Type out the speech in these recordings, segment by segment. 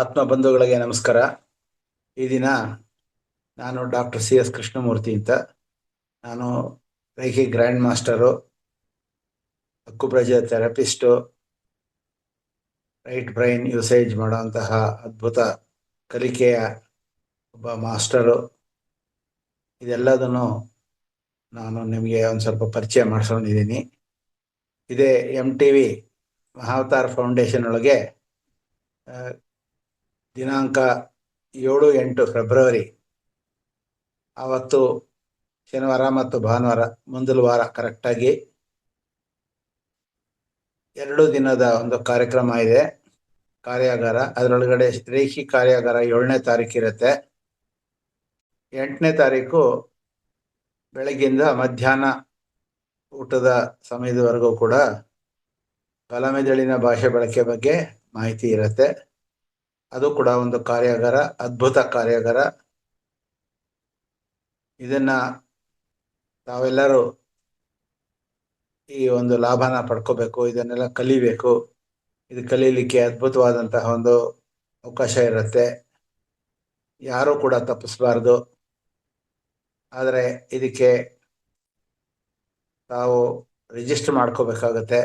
ಆತ್ಮ ಬಂಧುಗಳಿಗೆ ನಮಸ್ಕಾರ. ಈ ದಿನ ನಾನು ಡಾಕ್ಟರ್ ಸಿ ಎಸ್ ಕೃಷ್ಣಮೂರ್ತಿ ಅಂತ. ನಾನು ರೈಕಿ grand master, acupressure therapist, right brain usage ಮಾಡುವಂತಹ ಅದ್ಭುತ ಕಲಿಕೆಯ ಒಬ್ಬ ಮಾಸ್ಟರು. ಇದೆಲ್ಲದನ್ನು ನಾನು ನಿಮಗೆ ಒಂದು ಸ್ವಲ್ಪ ಪರಿಚಯ ಮಾಡಿಸ್ಕೊಂಡಿದ್ದೀನಿ. ಇದೇ MTV ಮಹಾವತಾರ್ ಫೌಂಡೇಶನ್ ಒಳಗೆ ದಿನಾಂಕ 7-8 ಫೆಬ್ರವರಿ ಆವತ್ತು ಶನಿವಾರ ಮತ್ತು ಭಾನುವಾರ, ಮುಂದಿನ ವಾರ ಕರೆಕ್ಟಾಗಿ 2 ದಿನದ ಒಂದು ಕಾರ್ಯಕ್ರಮ ಇದೆ, ಕಾರ್ಯಾಗಾರ. ಅದರೊಳಗಡೆ ರೇಖಿ ಕಾರ್ಯಾಗಾರ 7ನೇ ತಾರೀಕು ಇರುತ್ತೆ. 8ನೇ ತಾರೀಕು ಬೆಳಗ್ಗಿಂದ ಮಧ್ಯಾಹ್ನ ಊಟದ ಸಮಯದವರೆಗೂ ಕೂಡ ಬಲಮೆದುಳಿನ ಭಾಷೆ ಬಳಕೆ ಬಗ್ಗೆ ಮಾಹಿತಿ ಇರುತ್ತೆ. ಅದು ಕೂಡ ಒಂದು ಕಾರ್ಯಾಗಾರ, ಅದ್ಭುತ ಕಾರ್ಯಾಗಾರ. ಇದನ್ನ ತಾವೆಲ್ಲರೂ ಈ ಒಂದು ಲಾಭನ ಪಡ್ಕೋಬೇಕು, ಇದನ್ನೆಲ್ಲ ಕಲಿಬೇಕು. ಇದು ಕಲೀಲಿಕ್ಕೆ ಅದ್ಭುತವಾದಂತಹ ಒಂದು ಅವಕಾಶ ಇರುತ್ತೆ, ಯಾರೂ ಕೂಡ ತಪ್ಪಿಸಬಾರ್ದು. ಆದರೆ ಇದಕ್ಕೆ ತಾವು ರಿಜಿಸ್ಟರ್ ಮಾಡ್ಕೋಬೇಕಾಗತ್ತೆ.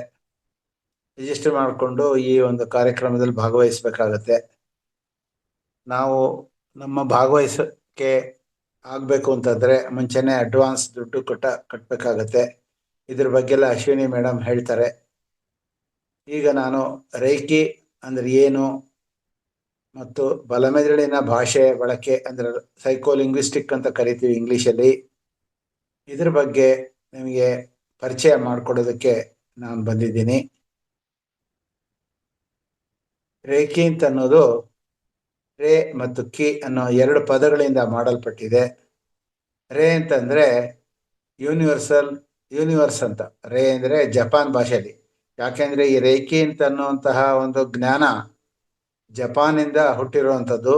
ರಿಜಿಸ್ಟರ್ ಮಾಡಿಕೊಂಡು ಈ ಒಂದು ಕಾರ್ಯಕ್ರಮದಲ್ಲಿ ಭಾಗವಹಿಸಬೇಕಾಗತ್ತೆ. ನಾವು ನಮ್ಮ ಭಾಗವಹಿಸೋಕ್ಕೆ ಆಗಬೇಕು ಅಂತಂದರೆ ಮುಂಚೆನೇ ಅಡ್ವಾನ್ಸ್ ದುಡ್ಡು ಕಟ್ಟಬೇಕಾಗತ್ತೆ. ಇದ್ರ ಬಗ್ಗೆ ಎಲ್ಲ ಅಶ್ವಿನಿ ಮೇಡಮ್ ಹೇಳ್ತಾರೆ. ಈಗ ನಾನು ರೈಕಿ ಅಂದರೆ ಏನು ಮತ್ತು ಬಲಮೆದುಳಿನ ಭಾಷೆ ಬಳಕೆ ಅಂದರೆ ಸೈಕೋಲಿಂಗ್ವಿಸ್ಟಿಕ್ ಅಂತ ಕರಿತೀವಿ ಇಂಗ್ಲೀಷಲ್ಲಿ, ಇದ್ರ ಬಗ್ಗೆ ನಿಮಗೆ ಪರಿಚಯ ಮಾಡಿಕೊಡೋದಕ್ಕೆ ನಾನು ಬಂದಿದ್ದೀನಿ. ರೇಖಿ ಅಂತ ಅನ್ನೋದು ರೇ ಮತ್ತು ಕಿ ಅನ್ನೋ 2 ಪದಗಳಿಂದ ಮಾಡಲ್ಪಟ್ಟಿದೆ. ರೇ ಅಂತಂದರೆ ಯೂನಿವರ್ಸ್ ಅಂತ. ರೇ ಅಂದರೆ ಜಪಾನ್ ಭಾಷೆಯಲ್ಲಿ. ಯಾಕೆಂದರೆ ಈ ರೇಖಿ ಅಂತ ಅನ್ನುವಂತಹ ಒಂದು ಜ್ಞಾನ ಜಪಾನಿಂದ ಹುಟ್ಟಿರುವಂಥದ್ದು.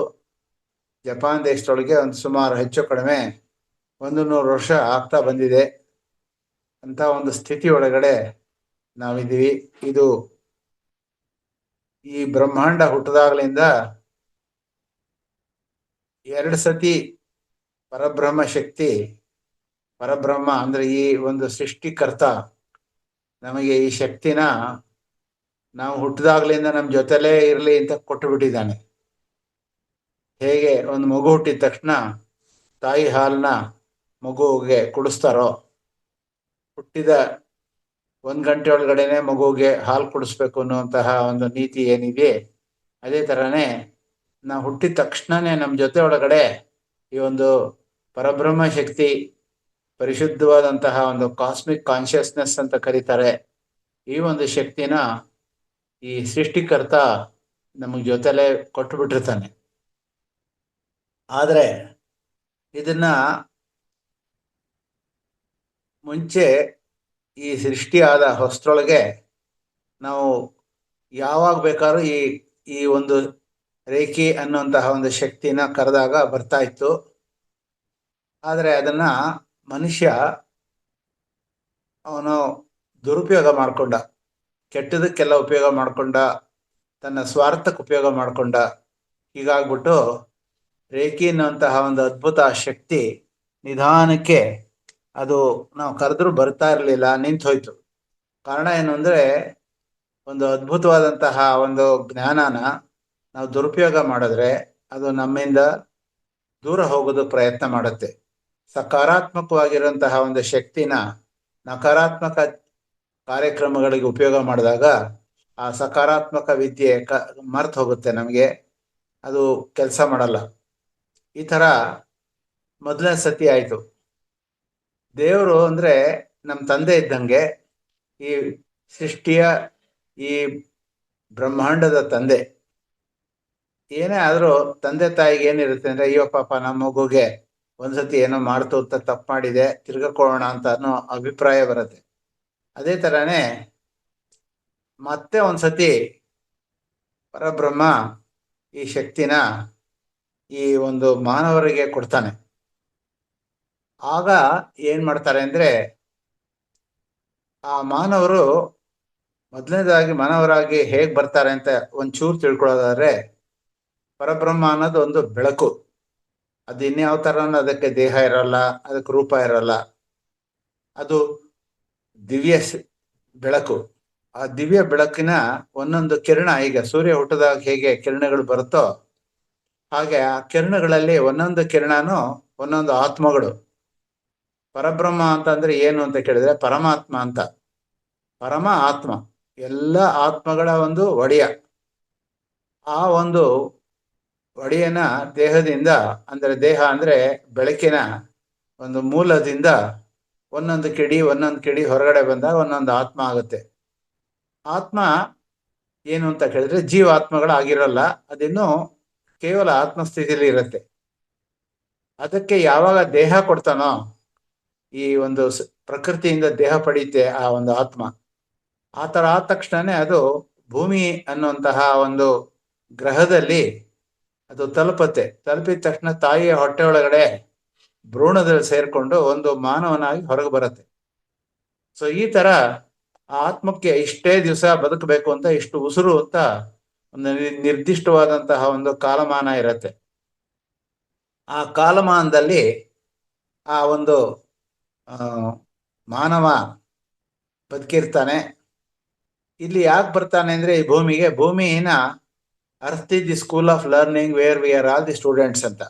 ಜಪಾನ್ ದೇಶದೊಳಗೆ ಒಂದು ಸುಮಾರು ಹೆಚ್ಚು ಕಡಿಮೆ 100 ವರ್ಷ ಆಗ್ತಾ ಬಂದಿದೆ ಅಂತ ಒಂದು ಸ್ಥಿತಿ ಒಳಗಡೆ ನಾವಿದ್ದೀವಿ. ಇದು ಈ ಬ್ರಹ್ಮಾಂಡ ಹುಟ್ಟಿದಾಗಲಿಂದ 2 ಸತಿ ಪರಬ್ರಹ್ಮ ಶಕ್ತಿ, ಪರಬ್ರಹ್ಮ ಅಂದರೆ ಈ ಒಂದು ಸೃಷ್ಟಿಕರ್ತ ನಮಗೆ ಈ ಶಕ್ತಿನ ನಾವು ಹುಟ್ಟಿದಾಗಲಿಂದ ನಮ್ಮ ಜೊತೆಲೇ ಇರಲಿ ಅಂತ ಕೊಟ್ಟು ಬಿಟ್ಟಿದ್ದಾನೆ. ಹೇಗೆ ಒಂದು ಮಗು ಹುಟ್ಟಿದ ತಕ್ಷಣ ತಾಯಿ ಹಾಲನ್ನ ಮಗುವಿಗೆ ಕುಡಿಸ್ತಾರೋ, ಹುಟ್ಟಿದ 1 ಗಂಟೆ ಒಳಗಡೆನೆ ಮಗುವಿಗೆ ಹಾಲು ಕುಡಿಸ್ಬೇಕು ಅನ್ನುವಂತಹ ಒಂದು ನೀತಿ ಏನಿದೆ, ಅದೇ ಥರನೇ ನಾವು ಹುಟ್ಟಿದ ತಕ್ಷಣನೇ ನಮ್ಮ ಜೊತೆ ಒಳಗಡೆ ಈ ಒಂದು ಪರಬ್ರಹ್ಮ ಶಕ್ತಿ, ಪರಿಶುದ್ಧವಾದಂತಹ ಒಂದು ಕಾಸ್ಮಿಕ್ ಕಾನ್ಷಿಯಸ್ನೆಸ್ ಅಂತ ಕರೀತಾರೆ, ಈ ಒಂದು ಶಕ್ತಿನ ಈ ಸೃಷ್ಟಿಕರ್ತ ನಮಗೆ ಜೊತೆಲೇ ಕೊಟ್ಟು ಬಿಟ್ಟಿರ್ತಾನೆ. ಆದರೆ ಇದನ್ನ ಮುಂಚೆ ಈ ಸೃಷ್ಟಿಯಾದ ಹೊಸರೊಳಗೆ ನಾವು ಯಾವಾಗ ಬೇಕಾದ್ರೂ ಈ ಒಂದು ರೇಖಿ ಅನ್ನುವಂತಹ ಒಂದು ಶಕ್ತಿನ ಕರೆದಾಗ ಬರ್ತಾ ಇತ್ತು. ಆದರೆ ಅದನ್ನ ಮನುಷ್ಯ ಅವನು ದುರುಪಯೋಗ ಮಾಡಿಕೊಂಡ, ಕೆಟ್ಟದಕ್ಕೆಲ್ಲ ಉಪಯೋಗ ಮಾಡಿಕೊಂಡ, ತನ್ನ ಸ್ವಾರ್ಥಕ್ಕೆ ಉಪಯೋಗ ಮಾಡಿಕೊಂಡ. ಹೀಗಾಗ್ಬಿಟ್ಟು ರೇಖಿ ಅನ್ನುವಂತಹ ಒಂದು ಅದ್ಭುತ ಶಕ್ತಿ ನಿಧಾನಕ್ಕೆ ಅದು ನಾವು ಕರೆದ್ರೂ ಬರ್ತಾ ಇರಲಿಲ್ಲ, ನಿಂತು ಹೋಯ್ತು. ಕಾರಣ ಏನು ಅಂದರೆ, ಒಂದು ಅದ್ಭುತವಾದಂತಹ ಒಂದು ಜ್ಞಾನನ ನಾವು ದುರುಪಯೋಗ ಮಾಡಿದ್ರೆ ಅದು ನಮ್ಮಿಂದ ದೂರ ಹೋಗೋದು ಪ್ರಯತ್ನ ಮಾಡುತ್ತೆ. ಸಕಾರಾತ್ಮಕವಾಗಿರುವಂತಹ ಒಂದು ಶಕ್ತಿನ ನಕಾರಾತ್ಮಕ ಕಾರ್ಯಕ್ರಮಗಳಿಗೆ ಉಪಯೋಗ ಮಾಡಿದಾಗ ಆ ಸಕಾರಾತ್ಮಕ ವಿದ್ಯೆ ಮರ್ತು ಹೋಗುತ್ತೆ, ನಮಗೆ ಅದು ಕೆಲಸ ಮಾಡಲ್ಲ. ಈ ಥರ ಮೊದಲನೇ ಸತಿ ಆಯಿತು. ದೇವರು ಅಂದರೆ ನಮ್ಮ ತಂದೆ ಇದ್ದಂಗೆ, ಈ ಸೃಷ್ಟಿಯ ಈ ಬ್ರಹ್ಮಾಂಡದ ತಂದೆ. ಏನೇ ಆದರೂ ತಂದೆ ತಾಯಿಗೆ ಏನಿರುತ್ತೆ ಅಂದರೆ, ಅಯ್ಯೋ ಪಾಪ ನಮ್ಮ ಮಗುಗೆ ಒಂದ್ಸತಿ ಏನೋ ಮಾಡ್ತು ಅಂತ ತಪ್ಪು ಮಾಡಿದೆ, ತಿರ್ಗಕೊಳ್ಳೋಣ ಅಂತ ಅನ್ನೋ ಅಭಿಪ್ರಾಯ ಬರುತ್ತೆ. ಅದೇ ಥರನೇ ಮತ್ತೆ ಒಂದ್ಸತಿ ಪರಬ್ರಹ್ಮ ಈ ಶಕ್ತಿನ ಈ ಒಂದು ಮಾನವರಿಗೆ ಕೊಡ್ತಾನೆ. ಆಗ ಏನು ಮಾಡ್ತಾರೆ ಅಂದರೆ, ಆ ಮಾನವರು ಮೊದಲನೇದಾಗಿ ಮಾನವರಾಗಿ ಹೇಗೆ ಬರ್ತಾರೆ ಅಂತ ಒಂಚೂರು ತಿಳ್ಕೊಳ್ಳೋದಾದ್ರೆ, ಪರಬ್ರಹ್ಮ ಅನ್ನೋದು ಒಂದು ಬೆಳಕು. ಅದು ಇನ್ಯಾವ ಥರನೂ ಅದಕ್ಕೆ ದೇಹ ಇರಲ್ಲ, ಅದಕ್ಕೆ ರೂಪ ಇರಲ್ಲ. ಅದು ದಿವ್ಯ ಬೆಳಕು. ಆ ದಿವ್ಯ ಬೆಳಕಿನ ಒಂದೊಂದು ಕಿರಣ, ಈಗ ಸೂರ್ಯ ಹುಟ್ಟಿದಾಗ ಹೇಗೆ ಕಿರಣಗಳು ಬರುತ್ತೋ ಹಾಗೆ ಆ ಕಿರಣಗಳಲ್ಲಿ ಒಂದೊಂದು ಕಿರಣನೂ ಒಂದೊಂದು ಆತ್ಮಗಳು. ಪರಬ್ರಹ್ಮ ಅಂತಂದ್ರೆ ಏನು ಅಂತ ಕೇಳಿದ್ರೆ ಪರಮಾತ್ಮ ಅಂತ. ಪರಮ ಆತ್ಮ, ಎಲ್ಲ ಆತ್ಮಗಳ ಒಂದು ಒಡೆಯ. ಆ ಒಂದು ಒಡೆಯನ ದೇಹದಿಂದ, ಅಂದ್ರೆ ದೇಹ ಅಂದ್ರೆ ಬೆಳಕಿನ ಒಂದು ಮೂಲದಿಂದ ಒಂದೊಂದು ಕಿಡಿ ಹೊರಗಡೆ ಬಂದಾಗ ಒಂದೊಂದು ಆತ್ಮ ಆಗುತ್ತೆ. ಆತ್ಮ ಏನು ಅಂತ ಕೇಳಿದ್ರೆ ಜೀವಾತ್ಮಗಳಾಗಿರಲ್ಲ, ಅದಿನ್ನೂ ಕೇವಲ ಆತ್ಮಸ್ಥಿತಿಯಲ್ಲಿ ಇರುತ್ತೆ. ಅದಕ್ಕೆ ಯಾವಾಗ ದೇಹ ಕೊಡ್ತಾನೋ, ಈ ಒಂದು ಪ್ರಕೃತಿಯಿಂದ ದೇಹ ಪಡೆಯುತ್ತೆ ಆ ಒಂದು ಆತ್ಮ. ಆ ಥರ ಆದ ತಕ್ಷಣನೇ ಅದು ಭೂಮಿ ಅನ್ನುವಂತಹ ಒಂದು ಗ್ರಹದಲ್ಲಿ ಅದು ತಲುಪಿದ ತಕ್ಷಣ ತಾಯಿಯ ಹೊಟ್ಟೆ ಒಳಗಡೆ ಭ್ರೂಣದಲ್ಲಿ ಸೇರ್ಕೊಂಡು ಒಂದು ಮಾನವನಾಗಿ ಹೊರಗೆ ಬರುತ್ತೆ. ಸೊ ಈ ತರ ಆ ಆತ್ಮಕ್ಕೆ ಇಷ್ಟೇ ದಿವಸ ಬದುಕಬೇಕು ಅಂತ, ಇಷ್ಟು ಉಸಿರು ಅಂತ ಒಂದು ನಿರ್ದಿಷ್ಟವಾದಂತಹ ಒಂದು ಕಾಲಮಾನ ಇರುತ್ತೆ. ಆ ಕಾಲಮಾನದಲ್ಲಿ ಆ ಒಂದು ಮಾನವ ಬದುಕಿರ್ತಾನೆ. ಇಲ್ಲಿ ಯಾಕೆ ಬರ್ತಾನೆ ಅಂದ್ರೆ ಈ ಭೂಮಿನ earth the school of learning where we are all the students ಅಂತ.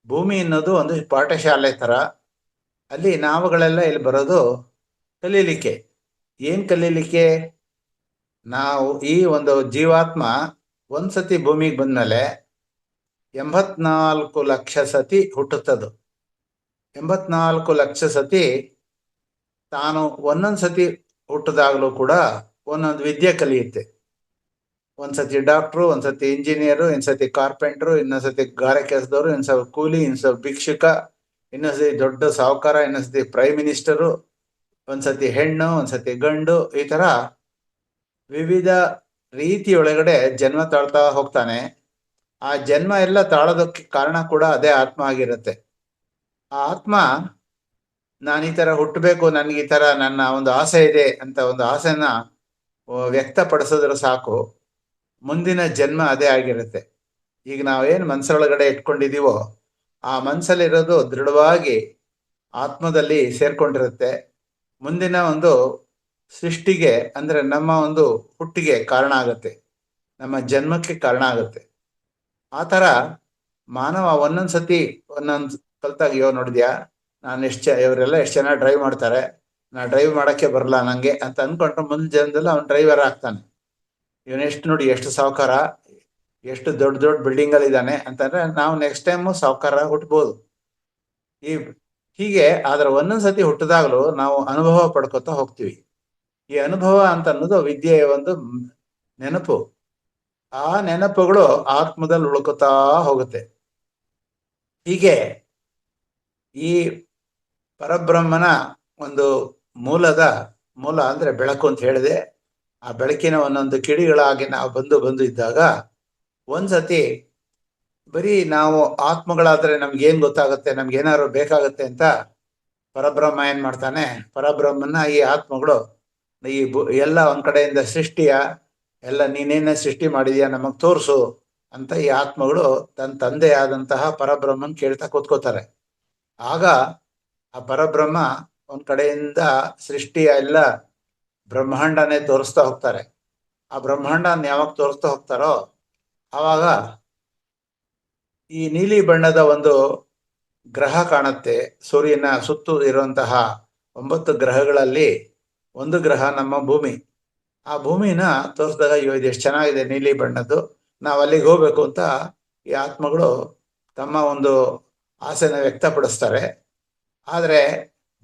ಭೂಮಿ ಅನ್ನೋದು ಒಂದು ಪಾಠಶಾಲೆ ತರ. ಅಲ್ಲಿ ನಾವುಗಳೆಲ್ಲ ಇಲ್ಲಿ ಬರೋದು ಕಲೀಲಿಕ್ಕೆ. ಏನ್ ಕಲೀಲಿಕ್ಕೆ? ನಾವು ಈ ಒಂದು ಜೀವಾತ್ಮ ಒಂದ್ಸತಿ ಭೂಮಿಗೆ ಬಂದ್ಮೇಲೆ 84 ಲಕ್ಷ ಸತಿ ಹುಟ್ಟುತ್ತದು. 84 ಲಕ್ಷ ಸತಿ ತಾನು ಒಂದೊಂದು ಸತಿ ಹುಟ್ಟಿದಾಗಲೂ ಕೂಡ ಒಂದೊಂದು ವಿದ್ಯೆ ಕಲಿಯುತ್ತೆ. ಒಂದ್ಸತಿ ಡಾಕ್ಟ್ರು, ಒಂದ್ಸತಿ ಇಂಜಿನಿಯರು, ಇನ್ನೊಂದ್ಸತಿ ಕಾರ್ಪೆಂಟ್ರು, ಇನ್ನೊಂದ್ಸತಿ ಗಾರೆ ಕೆಲಸದವರು, ಇನ್ನೊಂದ್ಸತಿ ಕೂಲಿ, ಇನ್ನೊಂದ್ಸತಿ ಭಿಕ್ಷುಕ, ಇನ್ನೊಂದ್ಸತಿ ದೊಡ್ಡ ಸಾಹುಕಾರ, ಇನ್ನೊಂದ್ಸತಿ ಪ್ರೈಮ್ ಮಿನಿಸ್ಟರು, ಒಂದ್ಸತಿ ಹೆಣ್ಣು, ಒಂದ್ಸತಿ ಗಂಡು, ಈ ತರ ವಿವಿಧ ರೀತಿಯೊಳಗಡೆ ಜನ್ಮ ತಾಳ್ತಾ ಹೋಗ್ತಾನೆ. ಆ ಜನ್ಮ ಎಲ್ಲ ತಾಳೋದಕ್ಕೆ ಕಾರಣ ಕೂಡ ಅದೇ ಆತ್ಮ ಆಗಿರುತ್ತೆ. ಆ ಆತ್ಮ ನಾನು ಈ ತರ ಹುಟ್ಟಬೇಕು, ನನ್ಗೆ ಈ ತರ ನನ್ನ ಒಂದು ಆಸೆ ಇದೆ ಅಂತ ಒಂದು ಆಸೆನ ವ್ಯಕ್ತಪಡಿಸಿದ್ರೆ ಸಾಕು, ಮುಂದಿನ ಜನ್ಮ ಅದೇ ಆಗಿರುತ್ತೆ. ಈಗ ನಾವೇನು ಮನಸ್ಸೊಳಗಡೆ ಇಟ್ಕೊಂಡಿದೀವೋ ಆ ಮನಸ್ಸಲ್ಲಿರೋದು ದೃಢವಾಗಿ ಆತ್ಮದಲ್ಲಿ ಸೇರ್ಕೊಂಡಿರುತ್ತೆ. ಮುಂದಿನ ಒಂದು ಸೃಷ್ಟಿಗೆ, ಅಂದ್ರೆ ನಮ್ಮ ಒಂದು ಹುಟ್ಟಿಗೆ ಕಾರಣ ಆಗುತ್ತೆ, ನಮ್ಮ ಜನ್ಮಕ್ಕೆ ಕಾರಣ ಆಗುತ್ತೆ. ಆ ಥರ ಮಾನವ ಒಂದೊಂದ್ಸತಿ ಒಂದೊಂದು ಕಲ್ತಾಗ, ನೋಡಿದ್ಯಾ ನಾನು ಇವರೆಲ್ಲ ಎಷ್ಟು ಚೆನ್ನಾಗಿ ಡ್ರೈವ್ ಮಾಡ್ತಾರೆ, ನಾ ಡ್ರೈವ್ ಮಾಡೋಕ್ಕೆ ಬರಲ್ಲ ನನಗೆ ಅಂತ ಅಂದ್ಕೊಂಡ್ರೆ ಮುಂದಿನ ಜನ್ಮದಲ್ಲಿ ಅವನು ಡ್ರೈವರ್ ಆಗ್ತಾನೆ. ಇವನೆಷ್ಟು ನೋಡಿ ಎಷ್ಟು ಸಾಹುಕಾರ, ಎಷ್ಟು ದೊಡ್ಡ ದೊಡ್ಡ ಬಿಲ್ಡಿಂಗಲ್ಲಿದ್ದಾನೆ ಅಂತಂದ್ರೆ ನಾವು ನೆಕ್ಸ್ಟ್ ಟೈಮು ಸಾಹುಕಾರ ಹುಟ್ಟಬಹುದು. ಹೀಗೆ ಆದ್ರೆ ಒಂದೊಂದ್ಸತಿ ಹುಟ್ಟಿದಾಗಲೂ ನಾವು ಅನುಭವ ಪಡ್ಕೊತಾ ಹೋಗ್ತೀವಿ. ಈ ಅನುಭವ ಅಂತ ಅನ್ನೋದು ವಿದ್ಯೆಯ ಒಂದು ನೆನಪು. ಆ ನೆನಪುಗಳು ಆತ್ಮದಲ್ಲಿ ಉಳ್ಕೊತಾ ಹೋಗುತ್ತೆ. ಹೀಗೆ ಈ ಪರಬ್ರಹ್ಮನ ಒಂದು ಮೂಲ ಅಂದ್ರೆ ಬೆಳಕು ಅಂತ ಹೇಳಿದೆ. ಆ ಬೆಳಕಿನ ಒಂದೊಂದು ಕಿಡಿಗಳಾಗಿ ನಾವು ಬಂದು ಇದ್ದಾಗ ಒಂದ್ಸತಿ ಬರೀ ನಾವು ಆತ್ಮಗಳಾದ್ರೆ ನಮ್ಗೇನ್ ಗೊತ್ತಾಗುತ್ತೆ, ನಮ್ಗೇನಾದ್ರು ಬೇಕಾಗತ್ತೆ ಅಂತ ಪರಬ್ರಹ್ಮ ಏನ್ ಮಾಡ್ತಾನೆ, ಪರಬ್ರಹ್ಮನ ಈ ಆತ್ಮಗಳು ಈ ಎಲ್ಲ ಒಂದ್ ಕಡೆಯಿಂದ ಸೃಷ್ಟಿಯ ಎಲ್ಲ ನೀನೇನ ಸೃಷ್ಟಿ ಮಾಡಿದ್ಯಾ ನಮಗ್ ತೋರ್ಸು ಅಂತ ಈ ಆತ್ಮಗಳು ತನ್ನ ತಂದೆ ಆದಂತಹ ಪರಬ್ರಹ್ಮನ್ ಕೇಳ್ತಾ ಕೂತ್ಕೋತಾರೆ. ಆಗ ಆ ಪರಬ್ರಹ್ಮ ಒಂದ್ ಕಡೆಯಿಂದ ಸೃಷ್ಟಿಯ ಎಲ್ಲ ಬ್ರಹ್ಮಾಂಡನೇ ತೋರಿಸ್ತಾ ಹೋಗ್ತಾರೆ. ಆ ಬ್ರಹ್ಮಾಂಡನ ಯಾವಾಗ ತೋರಿಸ್ತಾ ಹೋಗ್ತಾರೋ ಆವಾಗ ಈ ನೀಲಿ ಬಣ್ಣದ ಒಂದು ಗ್ರಹ ಕಾಣುತ್ತೆ. ಸೂರ್ಯನ ಸುತ್ತು ಇರುವಂತಹ 9 ಗ್ರಹಗಳಲ್ಲಿ ಒಂದು ಗ್ರಹ ನಮ್ಮ ಭೂಮಿ. ಆ ಭೂಮಿನ ತೋರಿಸಿದಾಗ ಇದು ಎಷ್ಟು ಚೆನ್ನಾಗಿದೆ ನೀಲಿ ಬಣ್ಣದ್ದು, ನಾವು ಅಲ್ಲಿಗೆ ಹೋಗ್ಬೇಕು ಅಂತ ಈ ಆತ್ಮಗಳು ತಮ್ಮ ಒಂದು ಆಸೆನ ವ್ಯಕ್ತಪಡಿಸ್ತಾರೆ. ಆದರೆ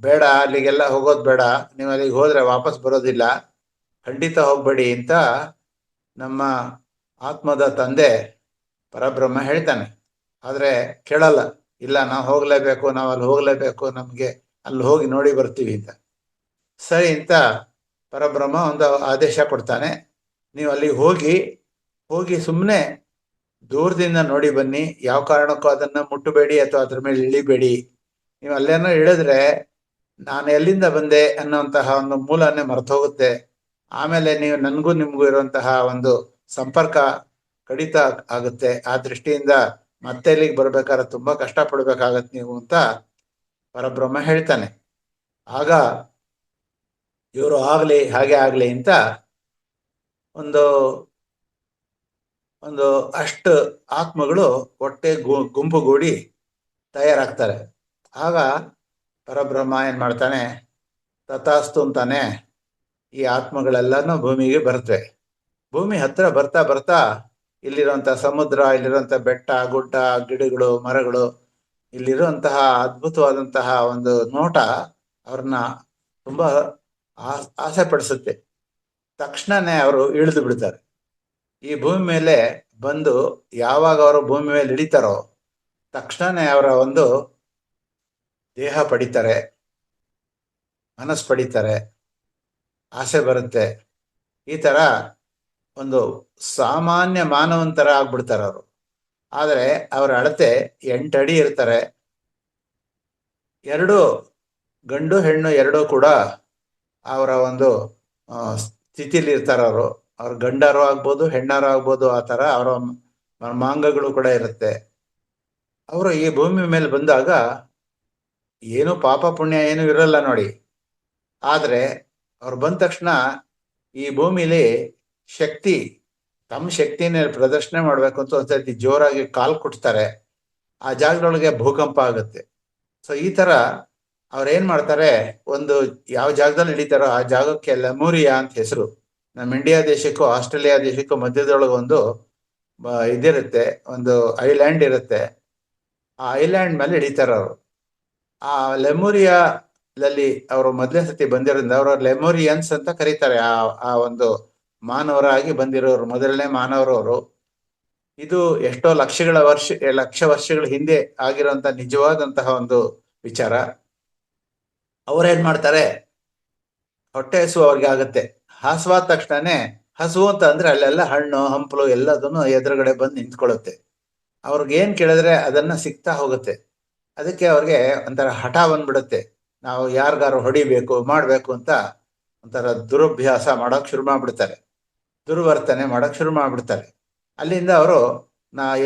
ಬೇಡ, ಅಲ್ಲಿಗೆಲ್ಲ ಹೋಗೋದು ಬೇಡ, ನೀವು ಅಲ್ಲಿಗೆ ಹೋದ್ರೆ ವಾಪಸ್ ಬರೋದಿಲ್ಲ, ಖಂಡಿತ ಹೋಗ್ಬೇಡಿ ಅಂತ ನಮ್ಮ ಆತ್ಮದ ತಂದೆ ಪರಬ್ರಹ್ಮ ಹೇಳ್ತಾನೆ. ಆದರೆ ಕೇಳಲ್ಲ, ಇಲ್ಲ ನಾವು ಹೋಗ್ಲೇಬೇಕು, ನಾವು ಅಲ್ಲಿ ಹೋಗ್ಲೇಬೇಕು, ನಮಗೆ ಅಲ್ಲಿ ಹೋಗಿ ನೋಡಿ ಬರ್ತೀವಿ ಅಂತ. ಸರಿ ಅಂತ ಪರಬ್ರಹ್ಮ ಒಂದು ಆದೇಶ ಕೊಡ್ತಾನೆ, ನೀವು ಅಲ್ಲಿಗೆ ಹೋಗಿ ಸುಮ್ಮನೆ ದೂರದಿಂದ ನೋಡಿ ಬನ್ನಿ, ಯಾವ ಕಾರಣಕ್ಕೂ ಅದನ್ನ ಮುಟ್ಟಬೇಡಿ ಅಥವಾ ಅದ್ರ ಮೇಲೆ ಇಳಿಬೇಡಿ. ನೀವು ಅಲ್ಲೇನೋ ಇಳಿದ್ರೆ ನಾನು ಎಲ್ಲಿಂದ ಬಂದೆ ಅನ್ನುವಂತಹ ಒಂದು ಮೂಲನೇ ಮರೆತು ಹೋಗುತ್ತೆ. ಆಮೇಲೆ ನೀವು ನನಗೂ ನಿಮಗೂ ಇರುವಂತಹ ಒಂದು ಸಂಪರ್ಕ ಕಡಿತ ಆಗುತ್ತೆ. ಆ ದೃಷ್ಟಿಯಿಂದ ಮತ್ತೆ ಇಲ್ಲಿಗೆ ಬರ್ಬೇಕಾದ್ರೆ ತುಂಬಾ ಕಷ್ಟ ಪಡ್ಬೇಕಾಗತ್ತೆ ನೀವು ಅಂತ ಪರಬ್ರಹ್ಮ ಹೇಳ್ತಾನೆ. ಆಗ ಇವರು ಹಾಗೆ ಆಗ್ಲಿ ಅಂತ ಒಂದು ಒಂದು ಅಷ್ಟು ಆತ್ಮಗಳು ಒಟ್ಟೆ ಗುಂಪುಗೂಡಿ ತಯಾರಾಗ್ತಾರೆ. ಆಗ ಪರಬ್ರಹ್ಮ ಏನ್ ಮಾಡ್ತಾನೆ, ತಥಾಸ್ತು ಅಂತಾನೆ ಈ ಆತ್ಮಗಳೆಲ್ಲನೂ ಭೂಮಿಗೆ ಬರ್ತವೆ. ಭೂಮಿ ಹತ್ರ ಬರ್ತಾ ಬರ್ತಾ ಇಲ್ಲಿರುವಂತ ಸಮುದ್ರ, ಇಲ್ಲಿರುವಂತ ಬೆಟ್ಟ ಗುಡ್ಡ, ಗಿಡಗಳು, ಮರಗಳು, ಇಲ್ಲಿರುವಂತಹ ಅದ್ಭುತವಾದಂತಹ ಒಂದು ನೋಟ ಅವ್ರನ್ನ ತುಂಬಾ ಆಸೆ ಪಡಿಸುತ್ತೆ. ತಕ್ಷಣನೇ ಅವರು ಇಳಿದು ಬಿಡ್ತಾರೆ. ಈ ಭೂಮಿ ಮೇಲೆ ಬಂದು ಯಾವಾಗ ಅವರು ಭೂಮಿ ಮೇಲೆ ಇಳಿತಾರೋ ತಕ್ಷಣನೇ ಅವರ ಒಂದು ದೇಹ ಪಡಿತಾರೆ, ಮನಸ್ಸು ಪಡಿತಾರೆ, ಆಸೆ ಬರುತ್ತೆ. ಈ ತರ ಒಂದು ಸಾಮಾನ್ಯ ಮಾನವಂತರ ಆಗ್ಬಿಡ್ತಾರೆ ಅವರು. ಆದರೆ ಅವರ ಅಳತೆ 8 ಅಡಿ ಇರ್ತಾರೆ. ಎರಡು ಗಂಡು ಹೆಣ್ಣು ಎರಡೂ ಕೂಡ ಅವರ ಒಂದು ಸ್ಥಿತಿಲಿ ಇರ್ತಾರೆ. ಅವ್ರ ಗಂಡಾರು ಆಗ್ಬೋದು, ಹೆಣ್ಣಾರು ಆಗ್ಬೋದು. ಆ ತರ ಅವರ ಮಾಂಗಗಳು ಕೂಡ ಇರುತ್ತೆ. ಅವರು ಈ ಭೂಮಿ ಮೇಲೆ ಬಂದಾಗ ಏನು ಪಾಪ ಪುಣ್ಯ ಏನು ಇರಲ್ಲ ನೋಡಿ. ಆದ್ರೆ ಅವ್ರು ಬಂದ ತಕ್ಷಣ ಈ ಭೂಮಿಲಿ ಶಕ್ತಿ, ತಮ್ಮ ಶಕ್ತಿನ ಪ್ರದರ್ಶನ ಮಾಡ್ಬೇಕು ಅಂತ ಒಂದ್ಸತಿ ಜೋರಾಗಿ ಕಾಲ್ ಕುಟ್ತಾರೆ. ಆ ಜಾಗದೊಳಗೆ ಭೂಕಂಪ ಆಗುತ್ತೆ. ಸೊ ಈ ತರ ಅವ್ರೇನ್ ಮಾಡ್ತಾರೆ, ಒಂದು ಯಾವ ಜಾಗದಲ್ಲಿ ಹಿಡಿತಾರೋ ಆ ಜಾಗಕ್ಕೆ ಲೆಮೂರಿಯಾ ಅಂತ ಹೆಸರು. ನಮ್ಮ ಇಂಡಿಯಾ ದೇಶಕ್ಕೂ ಆಸ್ಟ್ರೇಲಿಯಾ ದೇಶಕ್ಕೂ ಮಧ್ಯದೊಳಗೆ ಒಂದು ಇದಿರುತ್ತೆ, ಒಂದು ಐಲ್ಯಾಂಡ್ ಇರುತ್ತೆ. ಆ ಐಲ್ಯಾಂಡ್ ಮೇಲೆ ಹಿಡಿತಾರ ಅವರು. ಆ ಲೆಮೂರಿಯಾದಲ್ಲಿ ಅವರು ಮೊದಲನೇ ಸತಿ ಬಂದಿರೋದ್ರಿಂದ ಅವರು ಲೆಮೂರಿಯನ್ಸ್ ಅಂತ ಕರೀತಾರೆ. ಆ ಒಂದು ಮಾನವರಾಗಿ ಬಂದಿರೋರು, ಮೊದಲನೇ ಮಾನವರವರು. ಇದು ಎಷ್ಟೋ ಲಕ್ಷ ವರ್ಷಗಳ ಹಿಂದೆ ಆಗಿರುವಂತ ನಿಜವಾದಂತಹ ಒಂದು ವಿಚಾರ. ಅವ್ರೇನ್ ಮಾಡ್ತಾರೆ, ಹೊಟ್ಟೆ ಹಸು ಅವ್ರಿಗೆ ಆಗುತ್ತೆ. ಹಸುವಾದ ತಕ್ಷಣನೇ, ಹಸು ಅಂತ ಅಂದ್ರೆ ಅಲ್ಲೆಲ್ಲ ಹಣ್ಣು ಹಂಪಲು ಎಲ್ಲದನ್ನು ಎದುರುಗಡೆ ಬಂದು ನಿಂತ್ಕೊಳ್ಳುತ್ತೆ. ಅವ್ರಿಗೆ ಏನ್ ಕೇಳಿದ್ರೆ ಅದನ್ನ ಸಿಗ್ತಾ ಹೋಗುತ್ತೆ. ಅದಕ್ಕೆ ಅವ್ರಿಗೆ ಒಂಥರ ಹಠ ಬಂದ್ಬಿಡುತ್ತೆ, ನಾವು ಯಾರಿಗಾರು ಹೊಡಿಬೇಕು ಮಾಡ್ಬೇಕು ಅಂತ ಒಂಥರ ದುರಭ್ಯಾಸ ಮಾಡಕ್ ಶುರು ಮಾಡ್ಬಿಡ್ತಾರೆ, ದುರ್ವರ್ತನೆ ಮಾಡಕ್ ಶುರು ಮಾಡ್ಬಿಡ್ತಾರೆ. ಅಲ್ಲಿಂದ ಅವರು